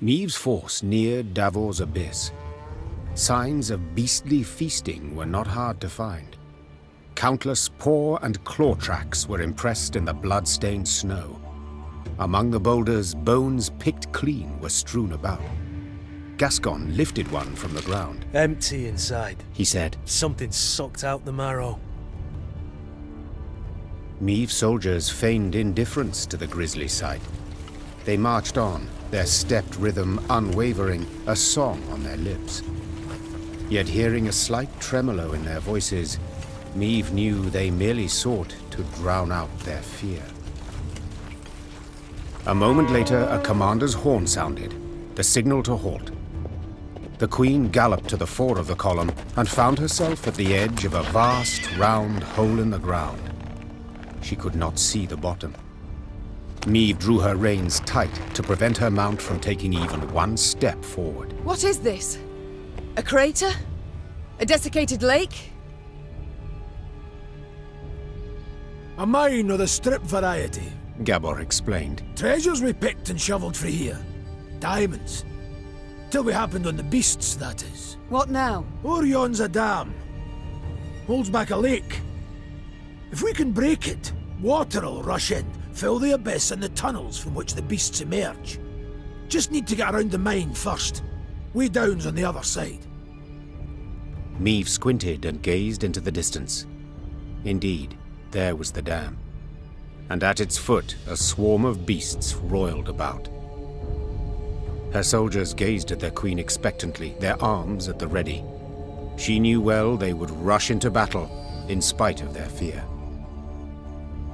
Meave's force neared Davor's abyss. Signs of beastly feasting were not hard to find. Countless paw and claw tracks were impressed in the blood-stained snow. Among the boulders, bones picked clean were strewn about. Gascon lifted one from the ground. Empty inside, he said. Something sucked out the marrow. Meave's soldiers feigned indifference to the grisly sight. They marched on, their stepped rhythm unwavering, a song on their lips. Yet hearing a slight tremolo in their voices, Meave knew they merely sought to drown out their fear. A moment later, a commander's horn sounded, the signal to halt. The Queen galloped to the fore of the column and found herself at the edge of a vast, round hole in the ground. She could not see the bottom. Meve drew her reins tight to prevent her mount from taking even one step forward. What is this? A crater? A desiccated lake? A mine of the strip variety. Gabor explained. Treasures we picked and shoveled for here. Diamonds. Till we happened on the beasts, that is. What now? Orion's a dam. Holds back a lake. If we can break it, water'll rush in, fill the abyss and the tunnels from which the beasts emerge. Just need to get around the mine first. Way down's on the other side. Meve squinted and gazed into the distance. Indeed, there was the dam. And at its foot, a swarm of beasts roiled about. Her soldiers gazed at their queen expectantly, their arms at the ready. She knew well they would rush into battle, in spite of their fear.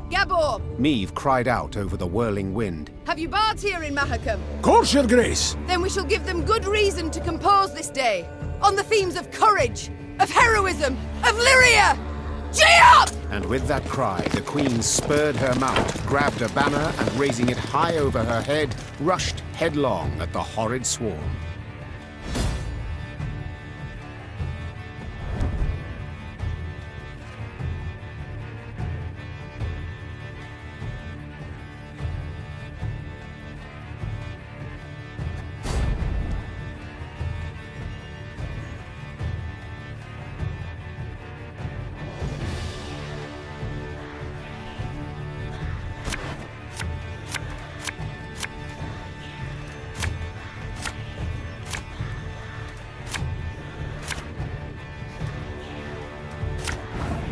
Gabor! Meve cried out over the whirling wind. Have you bards here in Mahakam? Course, your grace! Then we shall give them good reason to compose this day, on the themes of courage, of heroism, of Lyria! Gee up! And with that cry, the queen spurred her mount, grabbed a banner, and raising it high over her head, rushed headlong at the horrid swarm.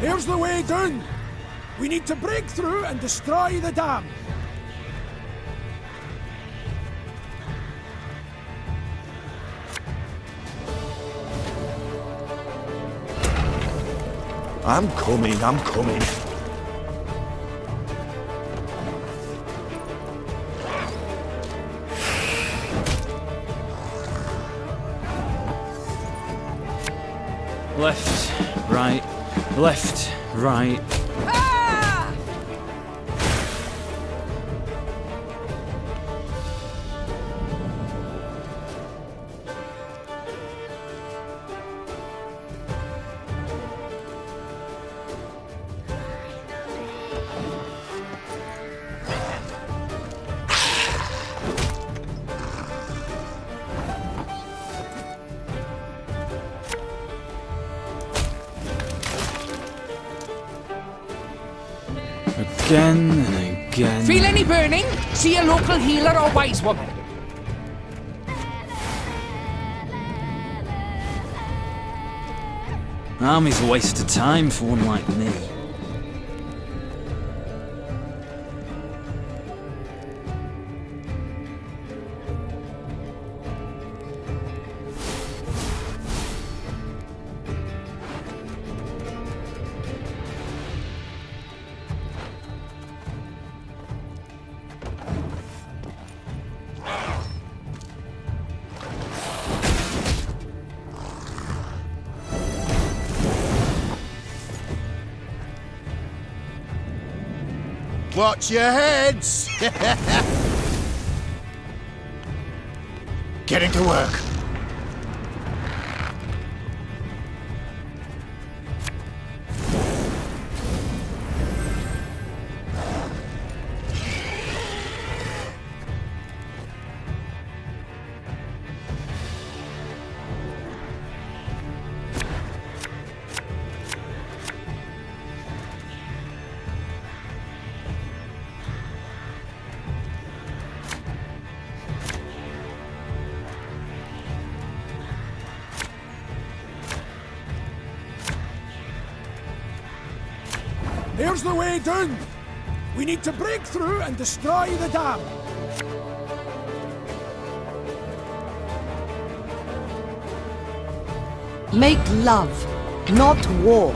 Here's the way down! We need to break through and destroy the dam! I'm coming, I'm coming. Left, right, left, right. Again and again. Feel any burning? See a local healer or wise woman? Army's a waste of time for one like me. Watch your heads! Getting to work. Here's the way down! We need to break through and destroy the dam! Make love, not war.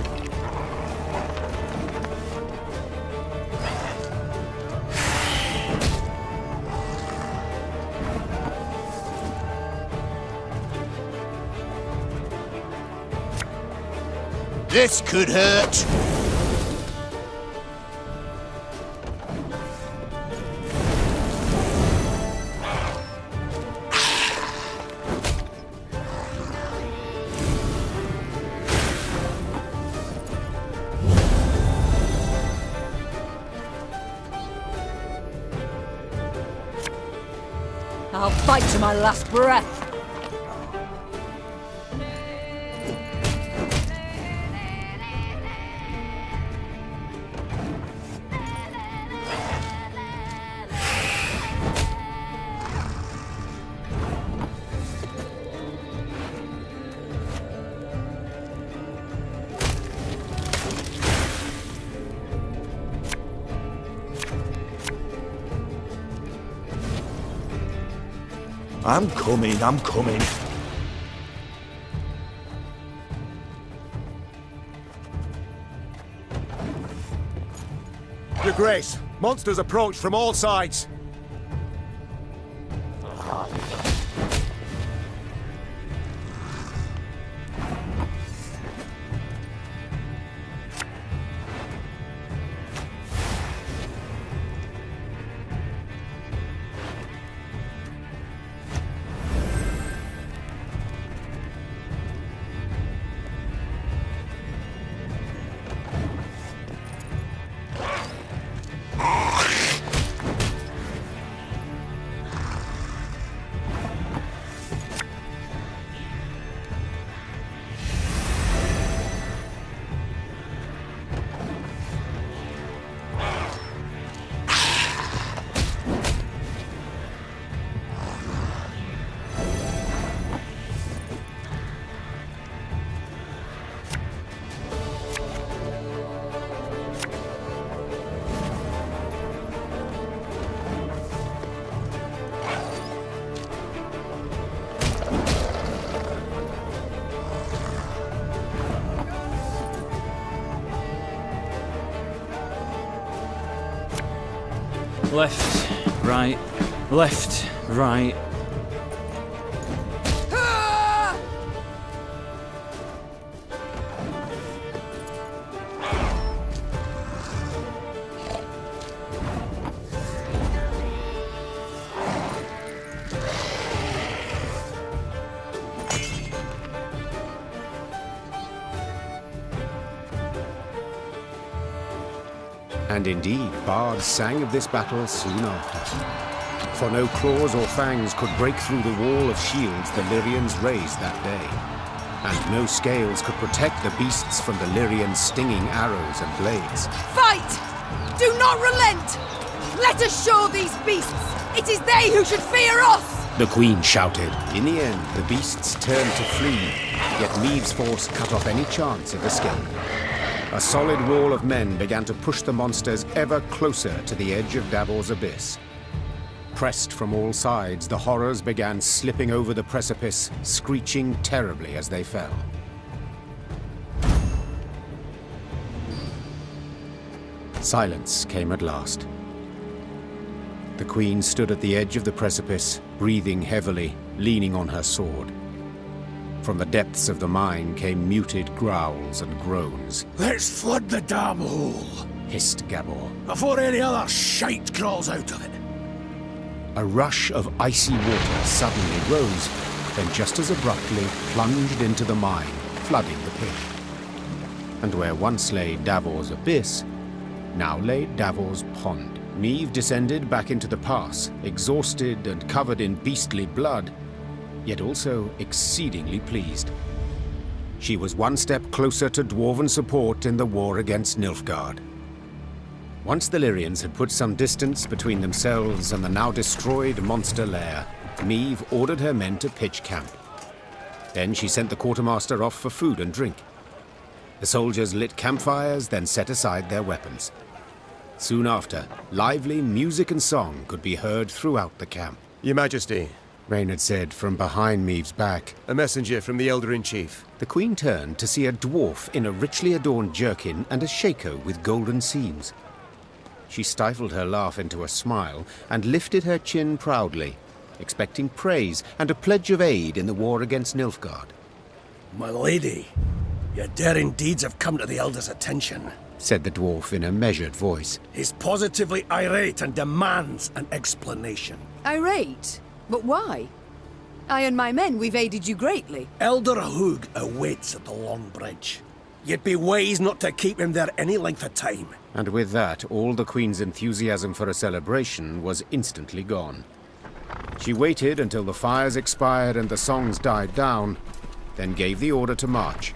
This could hurt! I'll fight to my last breath. I'm coming, I'm coming. Your Grace, monsters approach from all sides. Left, right, left, right. And indeed, bards sang of this battle soon after. For no claws or fangs could break through the wall of shields the Lyrians raised that day. And no scales could protect the beasts from the Lyrians' stinging arrows and blades. Fight! Do not relent! Let us show these beasts! It is they who should fear us! The Queen shouted. In the end, the beasts turned to flee, yet Maeve's force cut off any chance of escape. A solid wall of men began to push the monsters ever closer to the edge of Davor's abyss. Pressed from all sides, the horrors began slipping over the precipice, screeching terribly as they fell. Silence came at last. The Queen stood at the edge of the precipice, breathing heavily, leaning on her sword. From the depths of the mine came muted growls and groans. Let's flood the damn hole, hissed Gabor, before any other shite crawls out of it. A rush of icy water suddenly rose, then just as abruptly plunged into the mine, flooding the pit. And where once lay Davor's abyss, now lay Davor's pond. Maeve descended back into the pass, exhausted and covered in beastly blood, yet also exceedingly pleased. She was one step closer to dwarven support in the war against Nilfgaard. Once the Lyrians had put some distance between themselves and the now destroyed monster lair, Maeve ordered her men to pitch camp. Then she sent the quartermaster off for food and drink. The soldiers lit campfires, then set aside their weapons. Soon after, lively music and song could be heard throughout the camp. Your Majesty, Reynard said from behind Maeve's back. A messenger from the Elder-in-Chief. The Queen turned to see a dwarf in a richly adorned jerkin and a shako with golden seams. She stifled her laugh into a smile and lifted her chin proudly, expecting praise and a pledge of aid in the war against Nilfgaard. My lady, your daring deeds have come to the Elder's attention, said the dwarf in a measured voice. He's positively irate and demands an explanation. Irate? But why? I and my men, we've aided you greatly. Elder Hoog awaits at the Long Bridge. You'd be wise not to keep him there any length of time. And with that, all the Queen's enthusiasm for a celebration was instantly gone. She waited until the fires expired and the songs died down, then gave the order to march.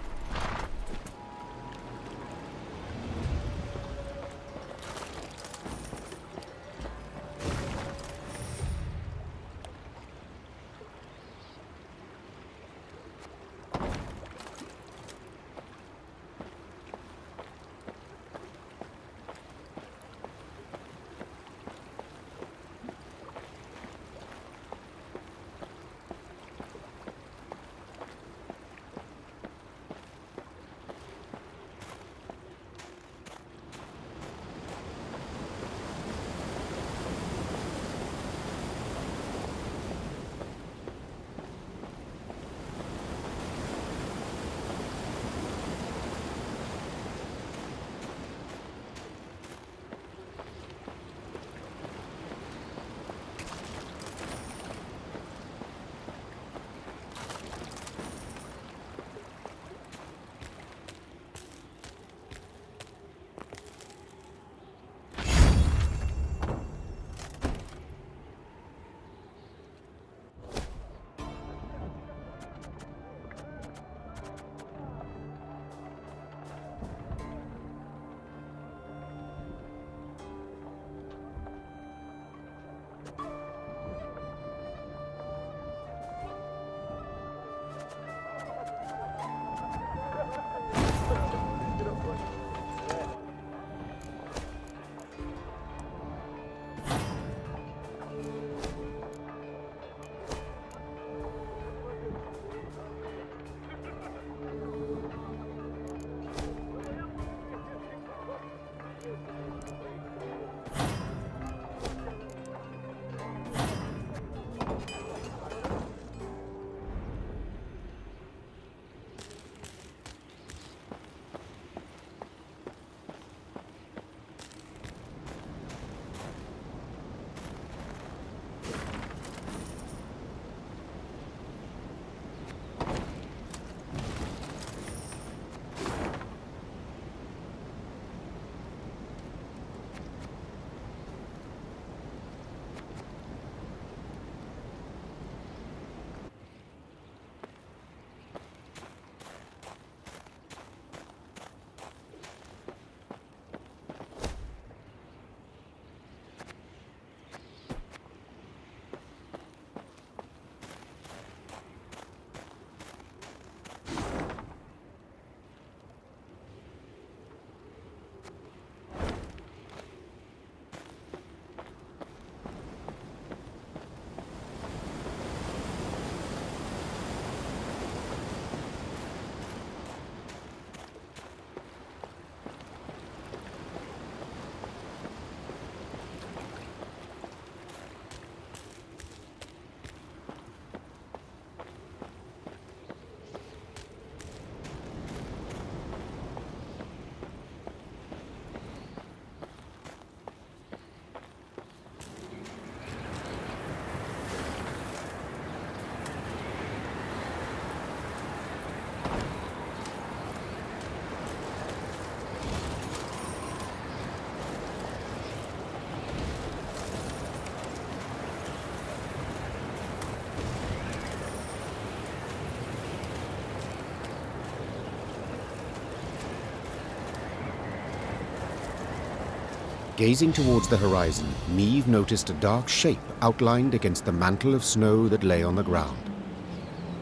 Gazing towards the horizon, Niamh noticed a dark shape outlined against the mantle of snow that lay on the ground.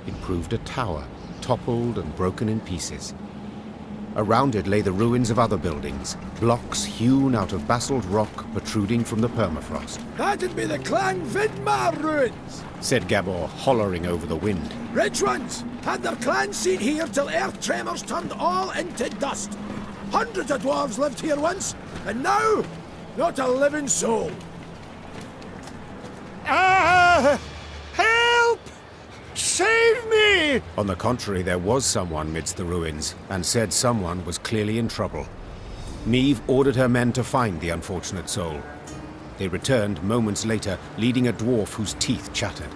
It proved a tower, toppled and broken in pieces. Around it lay the ruins of other buildings, blocks hewn out of basalt rock protruding from the permafrost. That'd be the Clan Vidmar ruins, said Gabor, hollering over the wind. Rich ones had their clan seat here till earth tremors turned all into dust. Hundreds of dwarves lived here once, and now, not a living soul. Help! Save me! On the contrary, there was someone midst the ruins, and said someone was clearly in trouble. Niamh ordered her men to find the unfortunate soul. They returned moments later, leading a dwarf whose teeth chattered.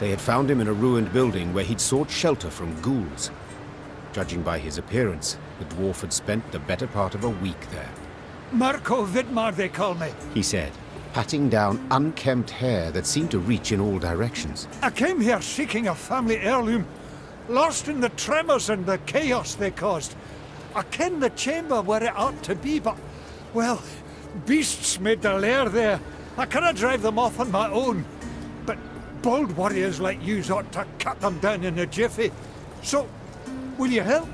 They had found him in a ruined building where he'd sought shelter from ghouls. Judging by his appearance, the dwarf had spent the better part of a week there. Marco Vidmar, they call me. He said, patting down unkempt hair that seemed to reach in all directions. I came here seeking a family heirloom, lost in the tremors and the chaos they caused. I ken the chamber where it ought to be, but, well, beasts made their lair there. I cannot drive them off on my own. But bold warriors like you ought to cut them down in a jiffy. So, will you help?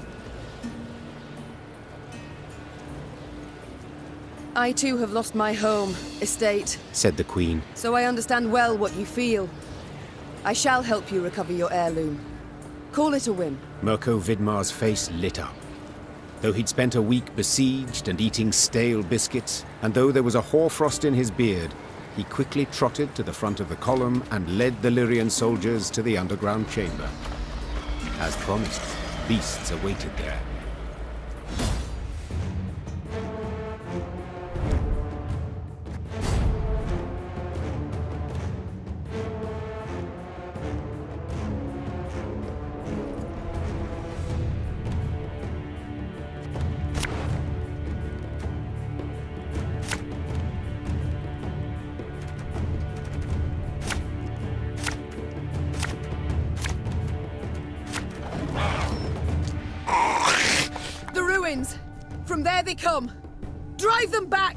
I too have lost my home, estate, Said the Queen. so I understand well what you feel. I shall help you recover your heirloom. Call it a whim. Mirko Vidmar's face lit up. Though he'd spent a week besieged and eating stale biscuits, and though there was a hoarfrost in his beard, he quickly trotted to the front of the column and led the Lyrian soldiers to the underground chamber. As promised, beasts awaited there. The ruins! From there they come! Drive them back!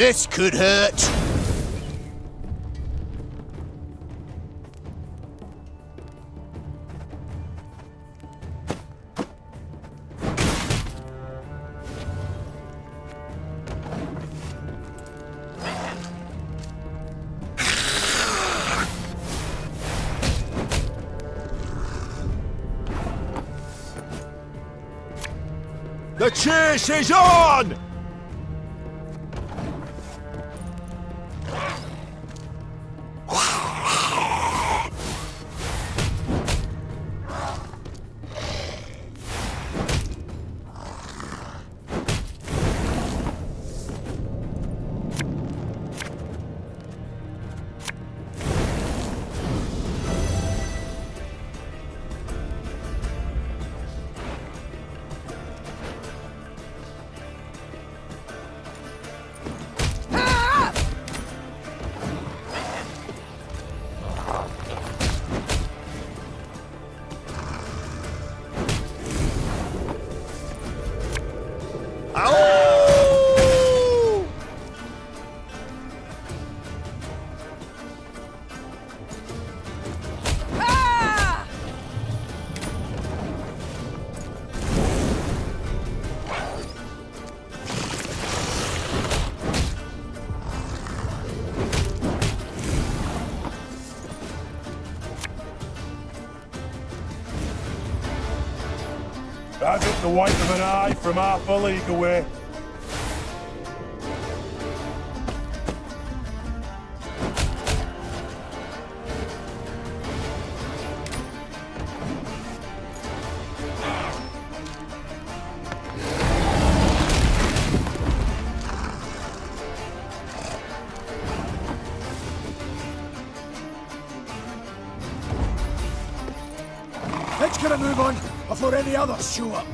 This could hurt. The chase is on! I've hit the white of an eye from half a league away. Let's get a move on before any others show up.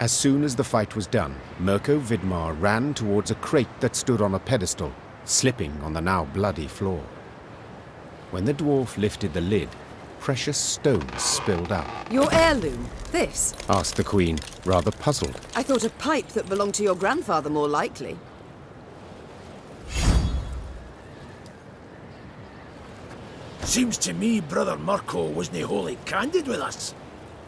As soon as the fight was done, Mirko Vidmar ran towards a crate that stood on a pedestal, slipping on the now bloody floor. When the dwarf lifted the lid, precious stones spilled out. Your heirloom? This? Asked the Queen, rather puzzled. I thought a pipe that belonged to your grandfather more likely. Seems to me Brother Mirko wasn't wholly candid with us.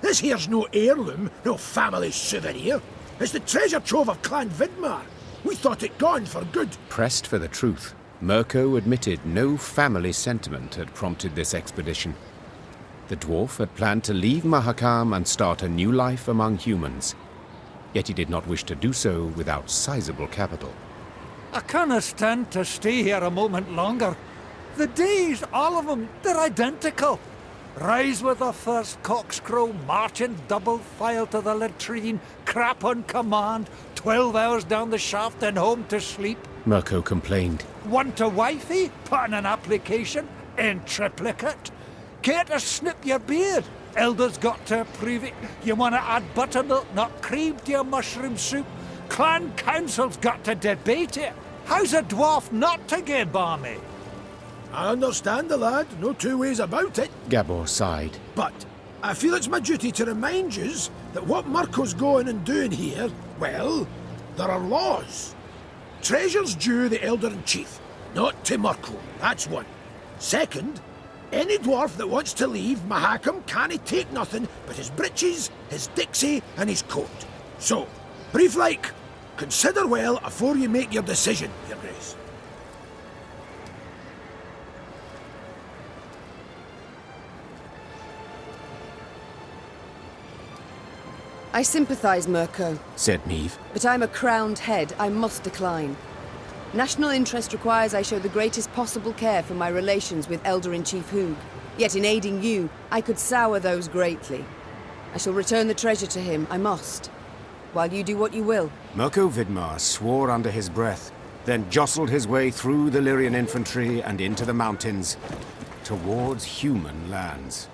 This here's no heirloom, no family souvenir. It's the treasure trove of Clan Vidmar. We thought it gone for good. Pressed for the truth, Mirko admitted no family sentiment had prompted this expedition. The dwarf had planned to leave Mahakam and start a new life among humans. Yet he did not wish to do so without sizable capital. I can't stand to stay here a moment longer. The days, all of them, they're identical. Rise with the first cockscrow, march in double file to the latrine, crap on command, 12 hours down the shaft and home to sleep. Mirko complained. Want a wifey? Put in an application. In triplicate. Care to snip your beard? Elders got to approve it. You want to add buttermilk, not cream, to your mushroom soup? Clan council's got to debate it. How's a dwarf not to get balmy? I understand the lad, no two ways about it. Gabor sighed. But I feel it's my duty to remind yous that what Mirko's going and doing here, well, there are laws. Treasure's due the Elder-in-Chief, not to Mirko, that's one. Second, any dwarf that wants to leave Mahakam can't take nothing but his breeches, his dixie and his coat. So, brief like, consider well afore you make your decision, Your Grace. I sympathise, Mirko, said Neve. but I'm a crowned head. I must decline. National interest requires I show the greatest possible care for my relations with Elder-in-Chief Hugh. Yet in aiding you, I could sour those greatly. I shall return the treasure to him, I must. While you do what you will. Mirko Vidmar swore under his breath, then jostled his way through the Lyrian infantry and into the mountains, towards human lands.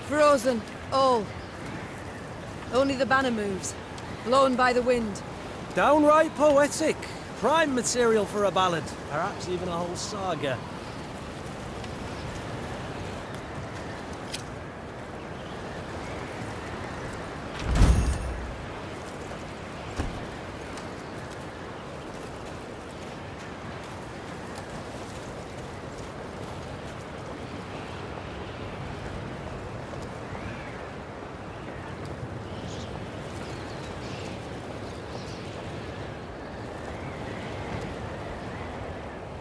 Frozen, all. Only the banner moves, blown by the wind. Downright poetic. Prime material for a ballad. Perhaps even a whole saga.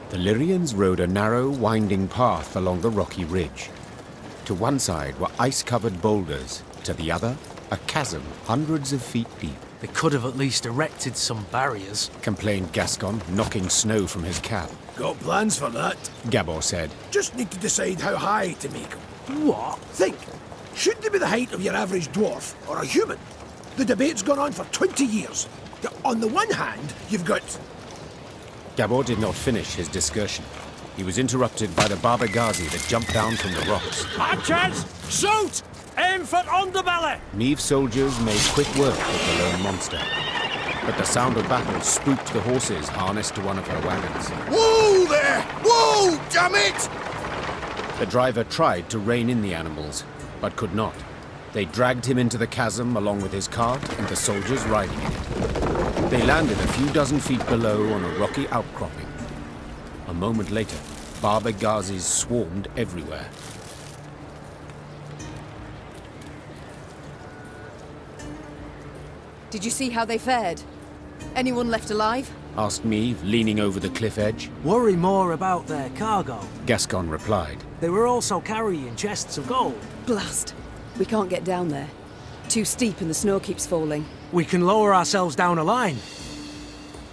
The Lyrians rode a narrow, winding path along the rocky ridge. To one side were ice-covered boulders, to the other, a chasm hundreds of feet deep. They could have at least erected some barriers, complained Gascon, knocking snow from his cap. Got plans for that? Gabor said. Just need to decide how high to make them. What? Think. Should they be the height of your average dwarf or a human? The debate's gone on for 20 years. On the one hand, you've got... Gabor did not finish his discussion. He was interrupted by the Baba Ghazi that jumped down from the rocks. Archers! Shoot! Aim for underbelly! Neve's soldiers made quick work of the lone monster. But the sound of battle spooked the horses harnessed to one of her wagons. Whoa there! Whoa, damn it! The driver tried to rein in the animals, but could not. They dragged him into the chasm along with his cart and the soldiers riding in it. They landed a few dozen feet below on a rocky outcropping. A moment later, Baba Ghazis swarmed everywhere. Did you see how they fared? Anyone left alive? Asked Meve, leaning over the cliff edge. Worry more about their cargo, Gascon replied. They were also carrying chests of gold. Blast. We can't get down there. Too steep and the snow keeps falling. We can lower ourselves down a line.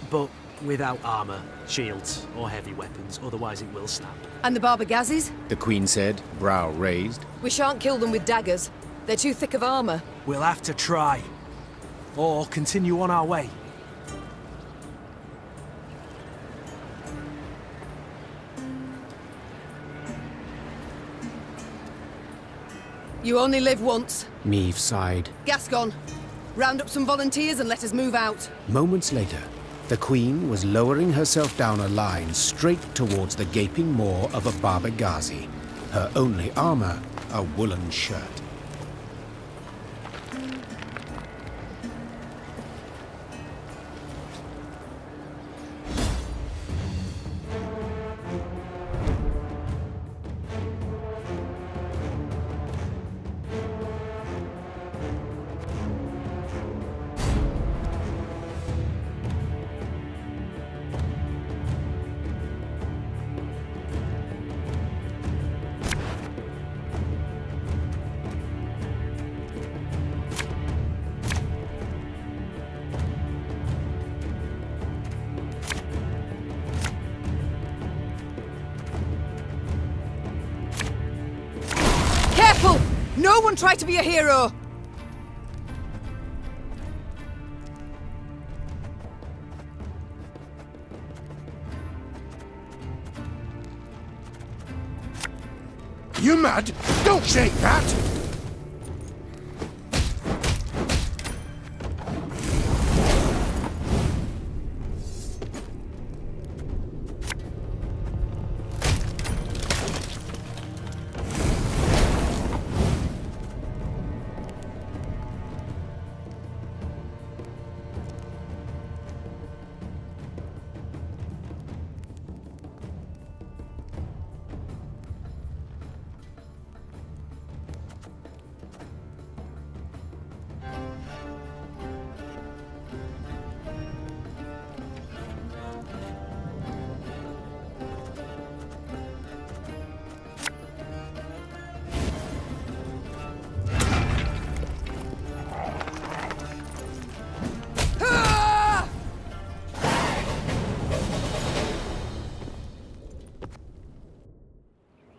But without armor, shields, or heavy weapons, otherwise it will snap. And the Baba Ghazis? The Queen said, brow raised. We shan't kill them with daggers. They're too thick of armor. We'll have to try. Or continue on our way. You only live once. Meve sighed. Gascon, round up some volunteers and let us move out. Moments later, the Queen was lowering herself down a line straight towards the gaping maw of a Baba Ghazi, her only armor a woolen shirt. Careful! No one try to be a hero! You mad? Don't shake that!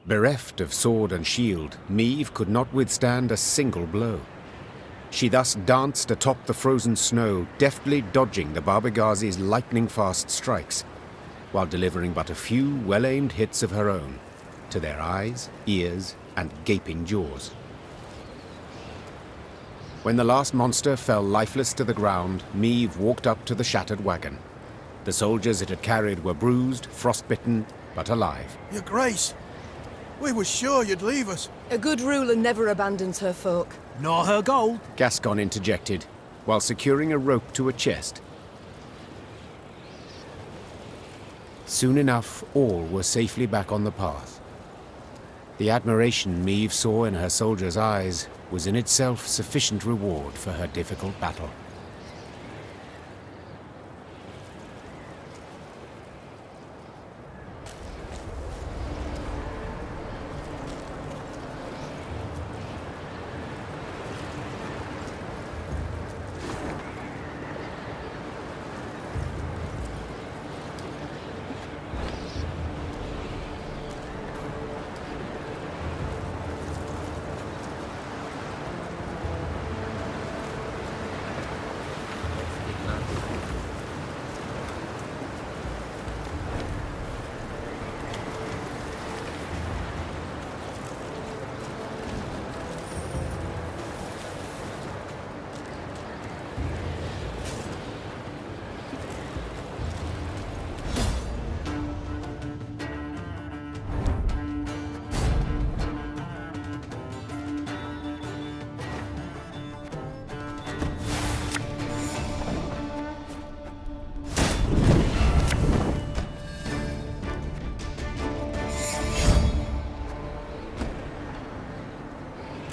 Bereft of sword and shield, Meve could not withstand a single blow. She thus danced atop the frozen snow, deftly dodging the Baba Ghazi's lightning-fast strikes, while delivering but a few well-aimed hits of her own, to their eyes, ears, and gaping jaws. When the last monster fell lifeless to the ground, Meve walked up to the shattered wagon. The soldiers it had carried were bruised, frostbitten, but alive. Your Grace, we were sure you'd leave us. A good ruler never abandons her folk. Nor her gold, Gascon interjected, while securing a rope to a chest. Soon enough, all were safely back on the path. The admiration Meve saw in her soldiers' eyes was in itself sufficient reward for her difficult battle.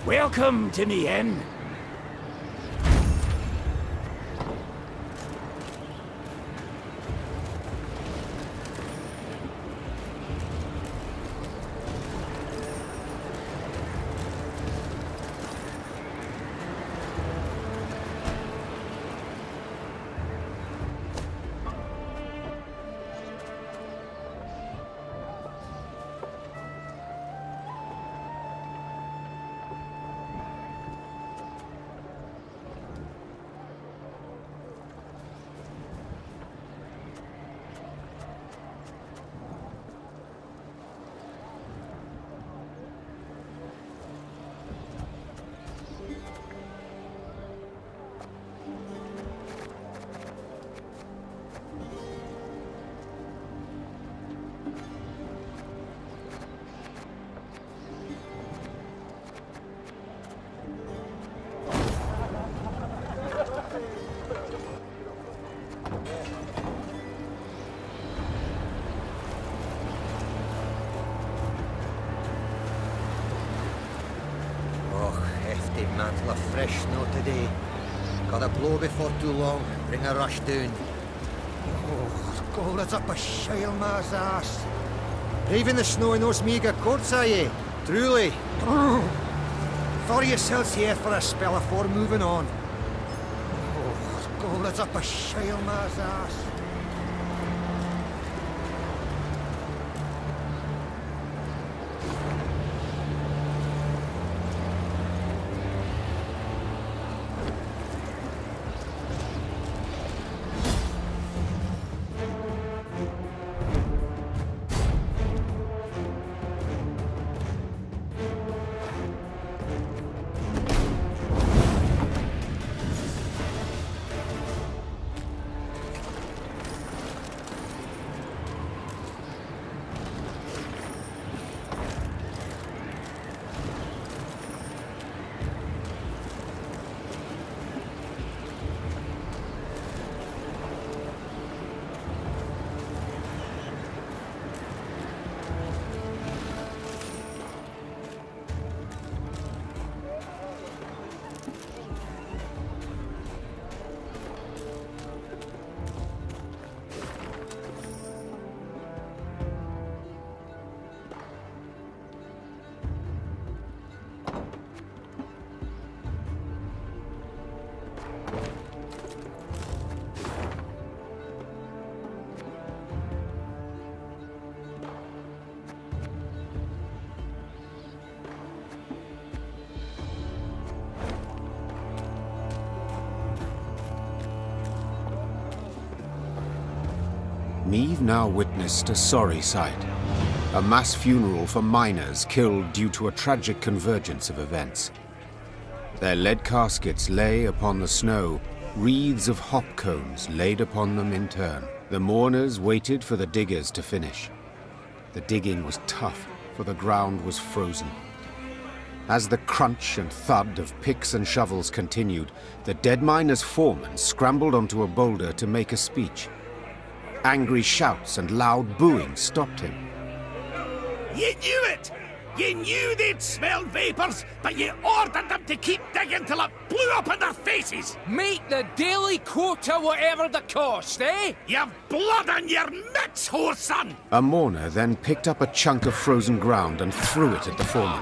Welcome to me inn. mantle of fresh snow today. Got a blow before too long, bring a rush down. Oh, cold as up a Shilemar's ass. Braving the snow in those meagre coats, are ye? Truly. Thought yourselves here for a spell afore moving on. Oh, cold as up a Shilemar's ass. Niamh now witnessed a sorry sight. A mass funeral for miners killed due to a tragic convergence of events. Their lead caskets lay upon the snow, wreaths of hop cones laid upon them in turn. The mourners waited for the diggers to finish. The digging was tough, for the ground was frozen. As the crunch and thud of picks and shovels continued, the dead miner's foreman scrambled onto a boulder to make a speech. Angry shouts and loud booing stopped him. You knew it! You knew they'd smelled vapours, but you ordered them to keep digging till it blew up in their faces! Make the daily quota whatever the cost, eh? You've blood on your mitts, whoreson! A mourner then picked up a chunk of frozen ground and threw it at the foreman.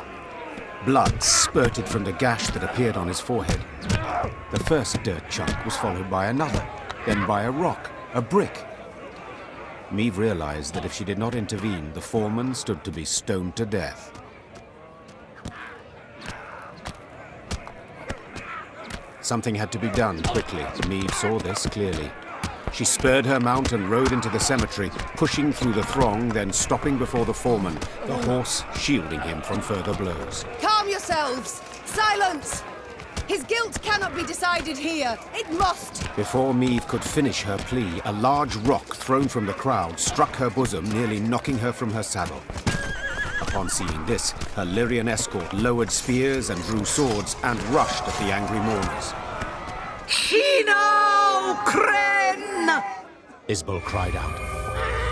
Blood spurted from the gash that appeared on his forehead. The first dirt chunk was followed by another, then by a rock, a brick. Niamh realized that if she did not intervene, the foreman stood to be stoned to death. Something had to be done quickly. Niamh saw this clearly. She spurred her mount and rode into the cemetery, pushing through the throng, then stopping before the foreman, the horse shielding him from further blows. Calm yourselves! Silence! His guilt cannot be decided here. It must! Before Niamh could finish her plea, a large rock thrown from the crowd struck her bosom, nearly knocking her from her saddle. Upon seeing this, her Lyrian escort lowered spears and drew swords and rushed at the angry mourners. Shino Kren! Isbel cried out.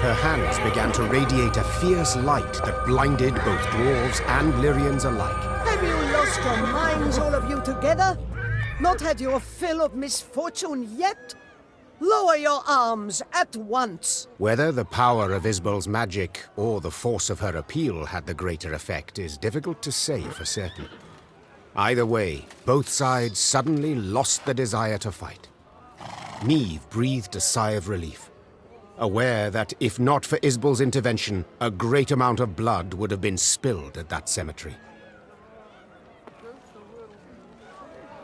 Her hands began to radiate a fierce light that blinded both dwarves and Lyrians alike. Have you lost your minds, all of you together? Not had your fill of misfortune yet? Lower your arms at once. Whether the power of Isbel's magic or the force of her appeal had the greater effect is difficult to say for certain. Either way, both sides suddenly lost the desire to fight. Niamh breathed a sigh of relief, aware that if not for Isbel's intervention, a great amount of blood would have been spilled at that cemetery.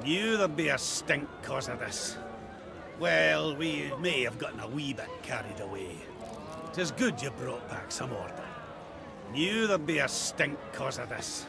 Knew there'd be a stink cause of this. Well, we may have gotten a wee bit carried away. 'Tis good you brought back some order. Knew there'd be a stink cause of this.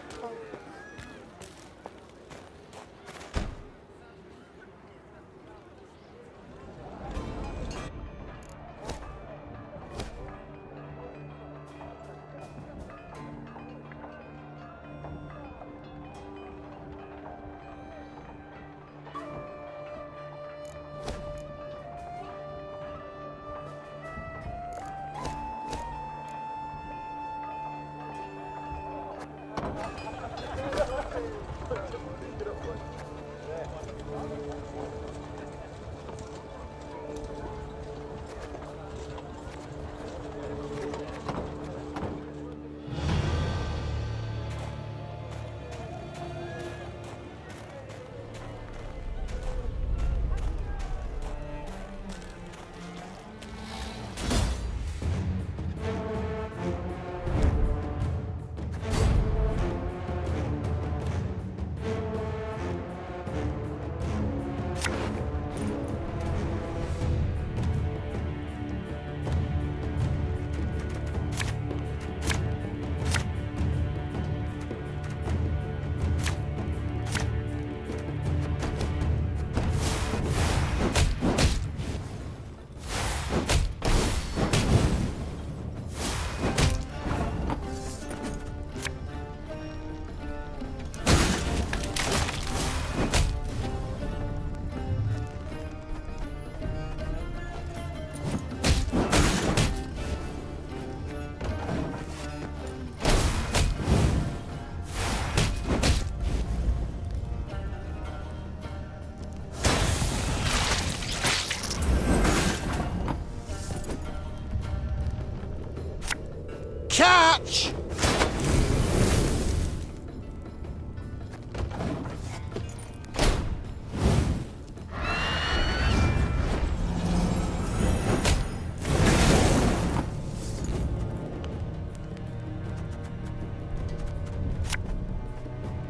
match!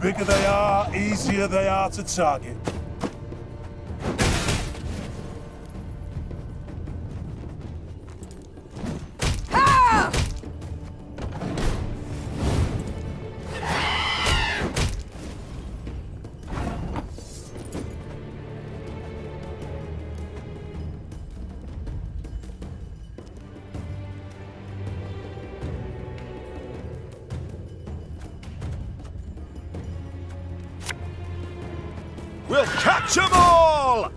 Bigger they are, easier they are to target. We'll catch 'em all!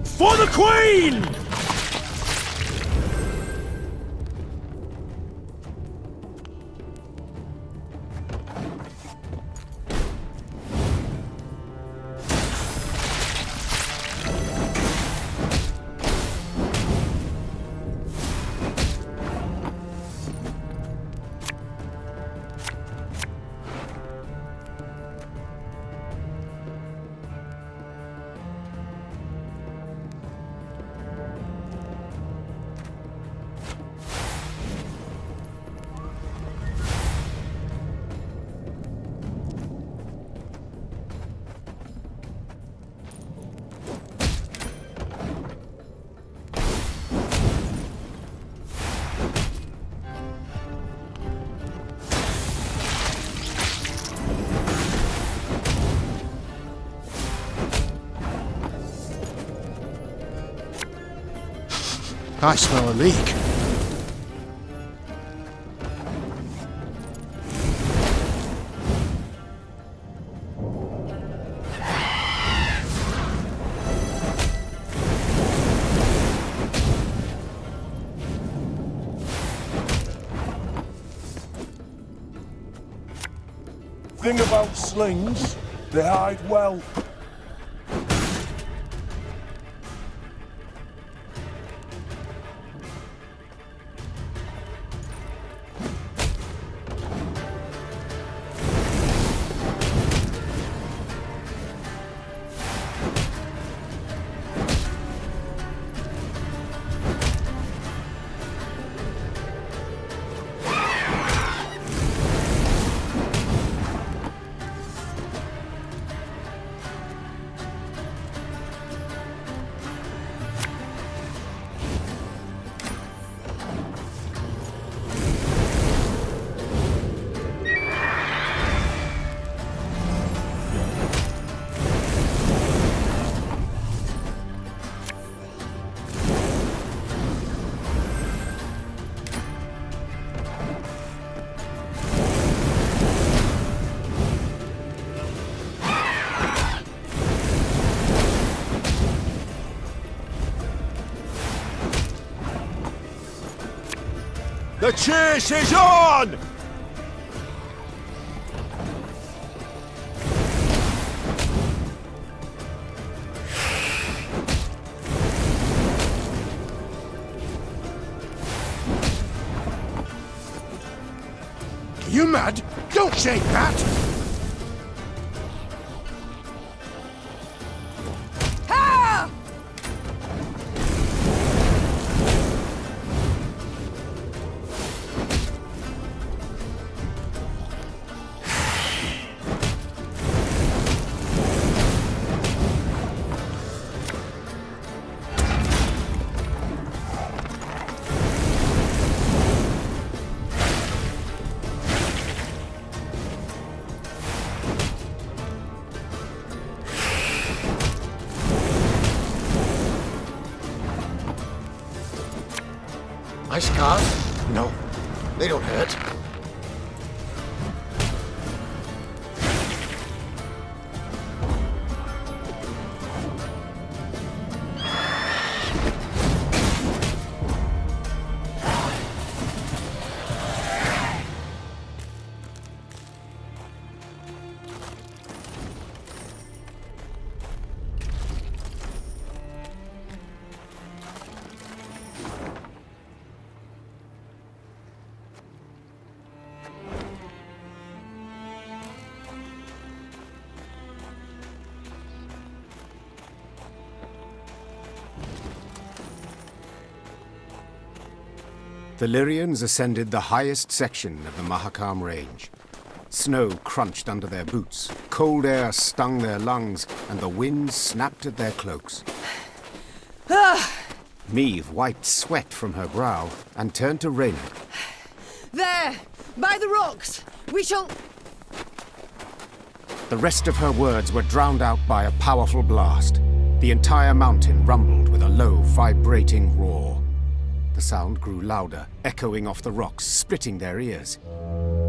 For the Queen! I smell a leak. Thing about slings, they hide well. The chase is on! Are you mad? Don't shake that! My scars? No, they don't hurt. The Lyrians ascended the highest section of the Mahakam Range. Snow crunched under their boots, cold air stung their lungs, and the wind snapped at their cloaks. Meve wiped sweat from her brow and turned to Reynard. There! By the rocks! We shall... The rest of her words were drowned out by a powerful blast. The entire mountain rumbled with a low, vibrating roar. The sound grew louder, echoing off the rocks, splitting their ears.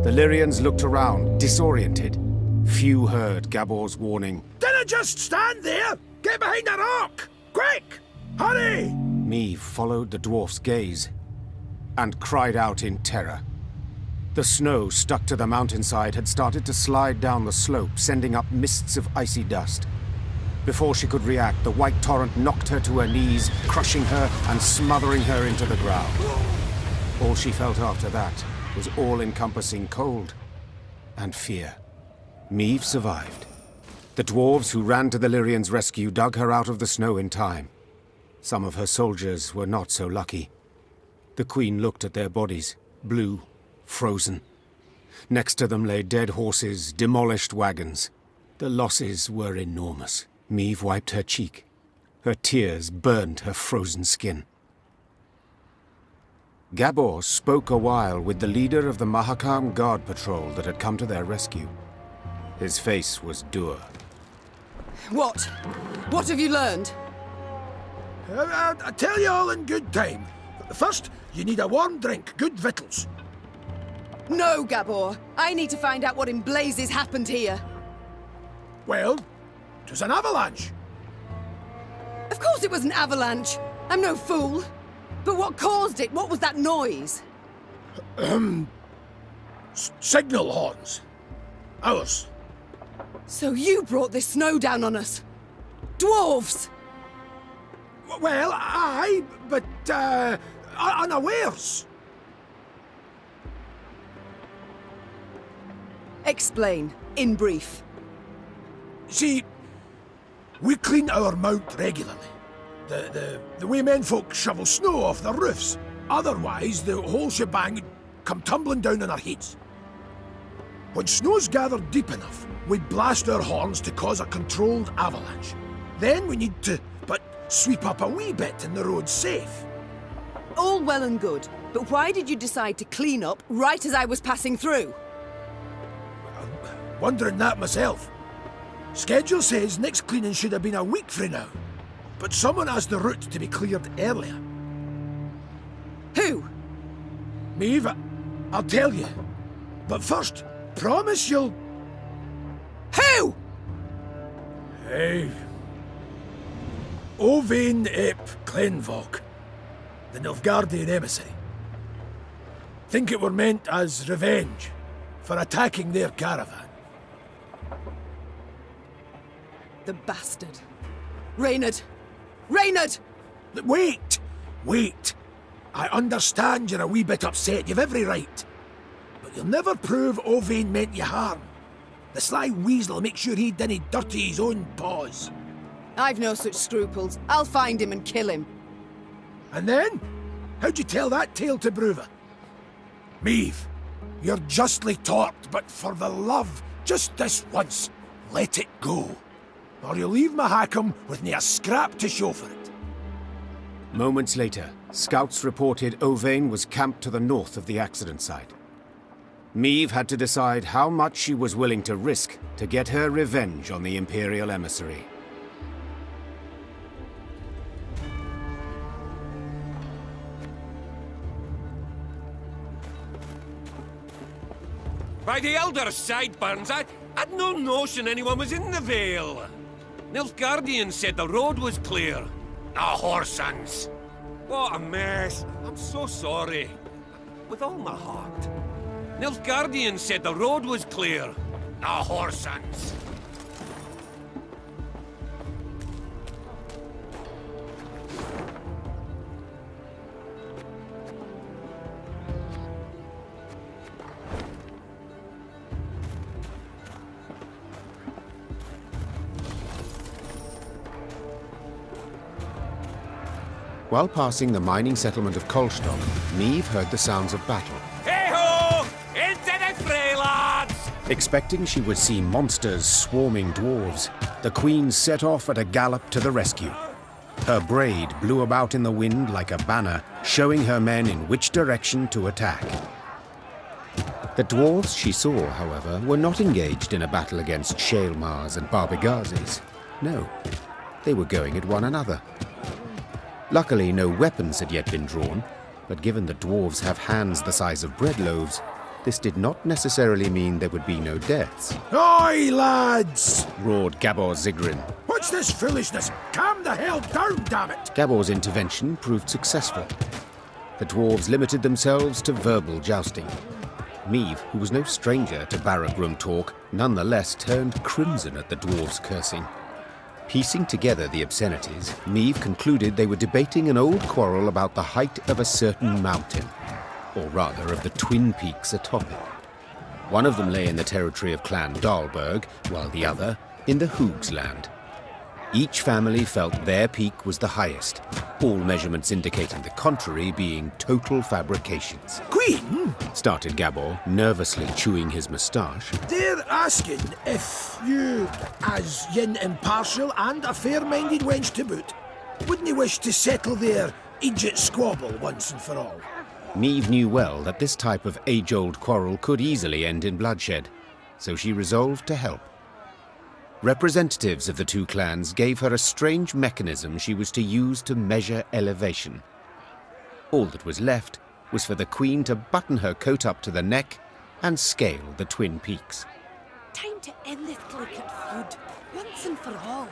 The Lyrians looked around, disoriented. Few heard Gabor's warning. Dinna just stand there! Get behind the rock! Quick! Hurry! Meve followed the dwarf's gaze and cried out in terror. The snow stuck to the mountainside had started to slide down the slope, sending up mists of icy dust. Before she could react, the white torrent knocked her to her knees, crushing her and smothering her into the ground. All she felt after that was all-encompassing cold and fear. Meve survived. The dwarves who ran to the Lyrians' rescue dug her out of the snow in time. Some of her soldiers were not so lucky. The Queen looked at their bodies, blue, frozen. Next to them lay dead horses, demolished wagons. The losses were enormous. Meve wiped her cheek. Her tears burned her frozen skin. Gabor spoke a while with the leader of the Mahakam Guard Patrol that had come to their rescue. His face was dour. What? What have you learned? I'll tell you all in good time. First, you need a warm drink, good victuals. No, Gabor. I need to find out what in blazes happened here. Well, it was an avalanche. Of course it was an avalanche. I'm no fool. But what caused it? What was that noise? Signal horns. Ours. So you brought this snow down on us? Dwarves! Well, aye, but, unawares. Explain, in brief. See, we clean our mount regularly. The way menfolk shovel snow off their roofs. Otherwise, the whole shebang would come tumbling down on our heads. When snow's gathered deep enough, we blast our horns to cause a controlled avalanche. Then we need to, sweep up a wee bit and the road's safe. All well and good, but why did you decide to clean up right as I was passing through? I'm wondering that myself. Schedule says next cleaning should have been a week frae now, but someone asked the route to be cleared earlier. Who? Meve, I'll tell you. But first, promise you'll... Who? Hey. Owain ep Glenvok, the Nilfgaardian emissary. Think it were meant as revenge for attacking their caravan. The bastard. Reynard! Reynard! Wait! Wait! I understand you're a wee bit upset, you've every right. But you'll never prove Owain meant you harm. The sly weasel will make sure he didn't dirty his own paws. I've no such scruples. I'll find him and kill him. And then? How'd you tell that tale to Bruva? Meve, you're justly torped, but for the love, just this once, let it go. Or you'll leave Mahakam with nae a scrap to show for it. Moments later, scouts reported Owain was camped to the north of the accident site. Meve had to decide how much she was willing to risk to get her revenge on the Imperial emissary. By the Elder's sideburns, I'd no notion anyone was in the Vale. Nilfgaardian said the road was clear. Ah, whoresons. What a mess. I'm so sorry. With all my heart. Nilfgaardian said the road was clear. Ah, whoresons. While passing the mining settlement of Kolstock, Niamh heard the sounds of battle. Hey-ho! Into the fray, lads! Expecting she would see monsters swarming dwarves, the queen set off at a gallop to the rescue. Her braid blew about in the wind like a banner, showing her men in which direction to attack. The dwarves she saw, however, were not engaged in a battle against Shaelmars and Barbigazes. No, they were going at one another. Luckily, no weapons had yet been drawn, but given the dwarves have hands the size of bread loaves, this did not necessarily mean there would be no deaths. Oi, lads! Roared Gabor Zigrin. What's this foolishness? Calm the hell down, damn it! Gabor's intervention proved successful. The dwarves limited themselves to verbal jousting. Niamh, who was no stranger to barrack-room talk, nonetheless turned crimson at the dwarves' cursing. Piecing together the obscenities, Niamh concluded they were debating an old quarrel about the height of a certain mountain, or rather of the twin peaks atop it. One of them lay in the territory of Clan Dahlberg, while the other in the Hoogsland. Each family felt their peak was the highest, all measurements indicating the contrary being total fabrications. Queen? Started Gabor, nervously chewing his moustache. They're asking if you, as yin impartial and a fair-minded wench to boot, wouldn't wish to settle their Egypt squabble once and for all? Niamh knew well that this type of age-old quarrel could easily end in bloodshed, so she resolved to help. Representatives of the two clans gave her a strange mechanism she was to use to measure elevation. All that was left was for the queen to button her coat up to the neck and scale the twin peaks. Time to end this delicate feud, once and for all.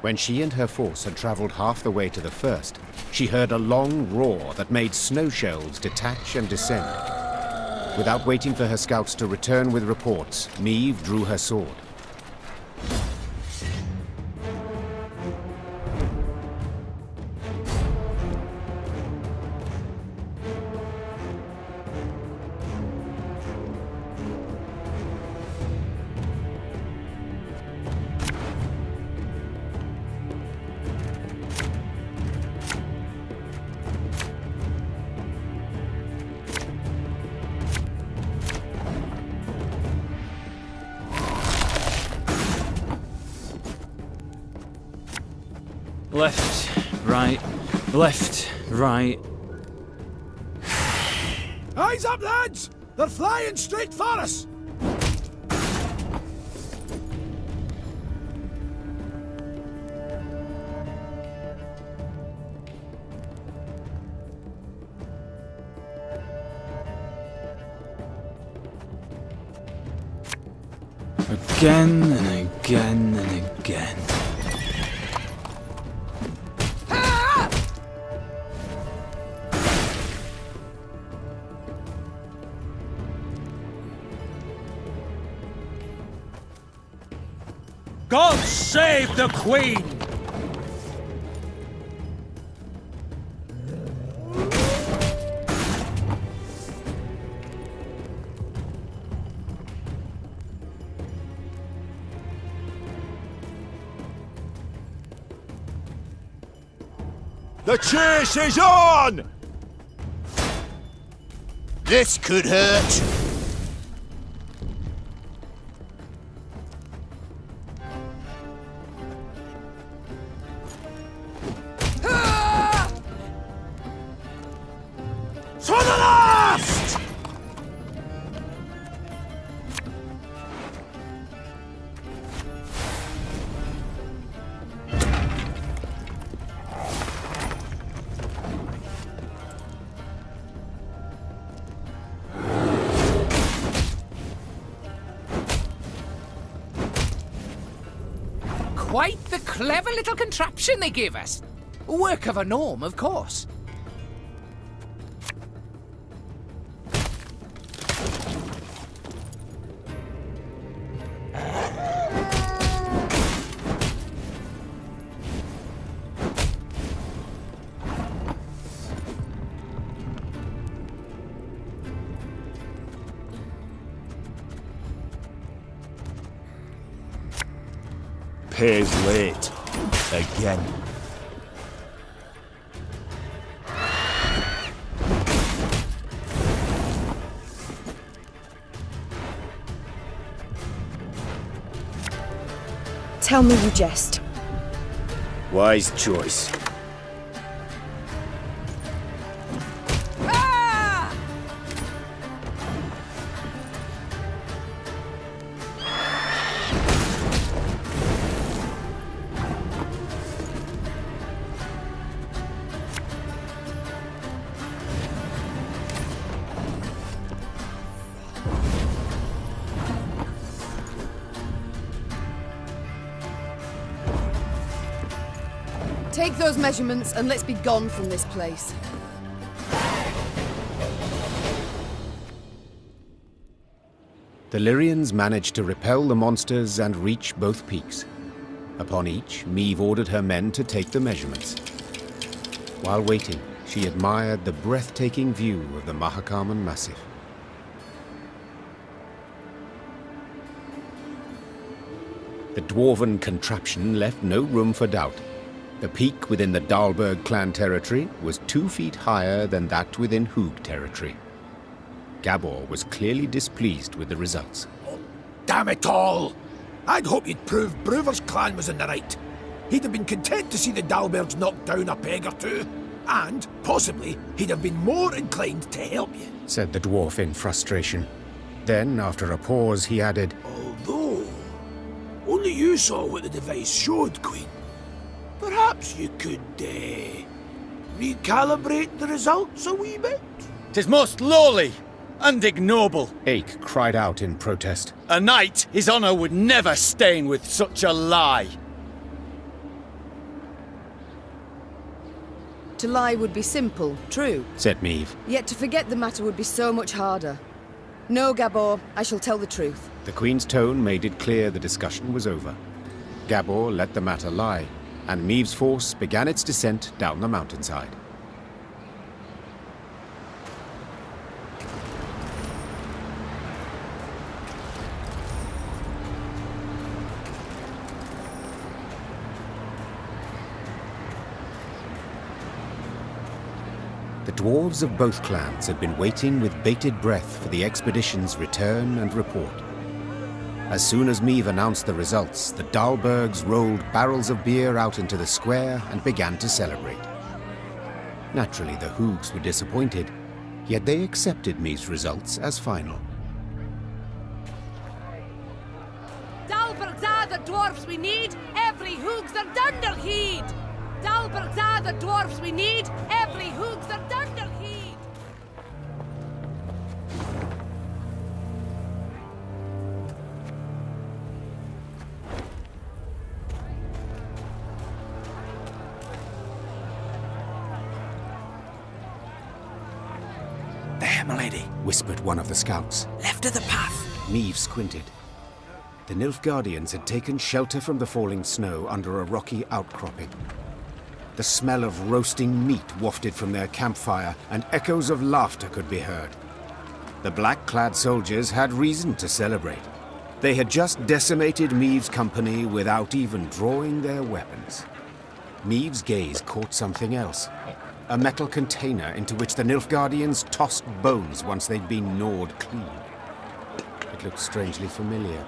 When she and her force had travelled half the way to the first, she heard a long roar that made snow shelves detach and descend. Without waiting for her scouts to return with reports, Niamh drew her sword. Left, right, left, right. Eyes up, lads! They're flying straight for us! Again and again and again. God save the Queen! The chase is on! This could hurt. Quite the clever little contraption they gave us. Work of a gnome, of course. Pays late. Again. Tell me you jest. Wise choice. Take those measurements and let's be gone from this place. The Lyrians managed to repel the monsters and reach both peaks. Upon each, Meve ordered her men to take the measurements. While waiting, she admired the breathtaking view of the Mahakarman Massif. The dwarven contraption left no room for doubt. The peak within the Dalberg clan territory was 2 feet higher than that within Hoog territory. Gabor was clearly displeased with the results. Damn it all! I'd hoped you'd prove Brewer's clan was in the right. He'd have been content to see the Dalbergs knocked down a peg or two, and, possibly, he'd have been more inclined to help you. Said the dwarf in frustration. Then, after a pause, he added, Although, only you saw what the device showed, Queen. Perhaps you could, recalibrate the results a wee bit? 'Tis most lowly and ignoble. Ake cried out in protest. A knight his honour would never stain with such a lie. To lie would be simple, true. Said Meve. Yet to forget the matter would be so much harder. No, Gabor, I shall tell the truth. The Queen's tone made it clear the discussion was over. Gabor let the matter lie, and Meve's force began its descent down the mountainside. The dwarves of both clans had been waiting with bated breath for the expedition's return and report. As soon as Meve announced the results, the Dalbergs rolled barrels of beer out into the square and began to celebrate. Naturally, the Hoogs were disappointed, yet they accepted Meve's results as final. Dalbergs are the dwarfs we need, every hoogs are dunderheed! Dalbergs are the dwarfs we need, every hoogs are dunderheed! There, my lady, whispered one of the scouts. Left of the path. Meve squinted. The Nilfgaardians had taken shelter from the falling snow under a rocky outcropping. The smell of roasting meat wafted from their campfire, and echoes of laughter could be heard. The black-clad soldiers had reason to celebrate. They had just decimated Meve's company without even drawing their weapons. Meve's gaze caught something else. A metal container into which the Nilfgaardians tossed bones once they'd been gnawed clean. It looked strangely familiar.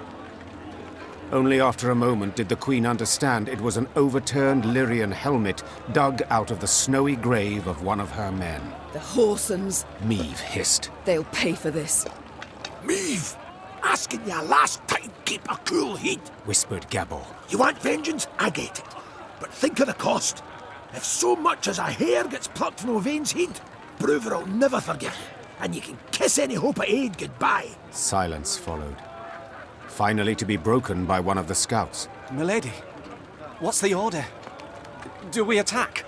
Only after a moment did the Queen understand it was an overturned Lyrian helmet dug out of the snowy grave of one of her men. The Horsens. Meve hissed. They'll pay for this. Meve! Asking you last time, keep a cool head, whispered Gabor. You want vengeance? I get it. But think of the cost. If so much as a hair gets plucked from Owain's head, Brewer'll never forgive you, and you can kiss any hope of aid goodbye. Silence followed, finally to be broken by one of the scouts. Milady, What's the order? Do we attack?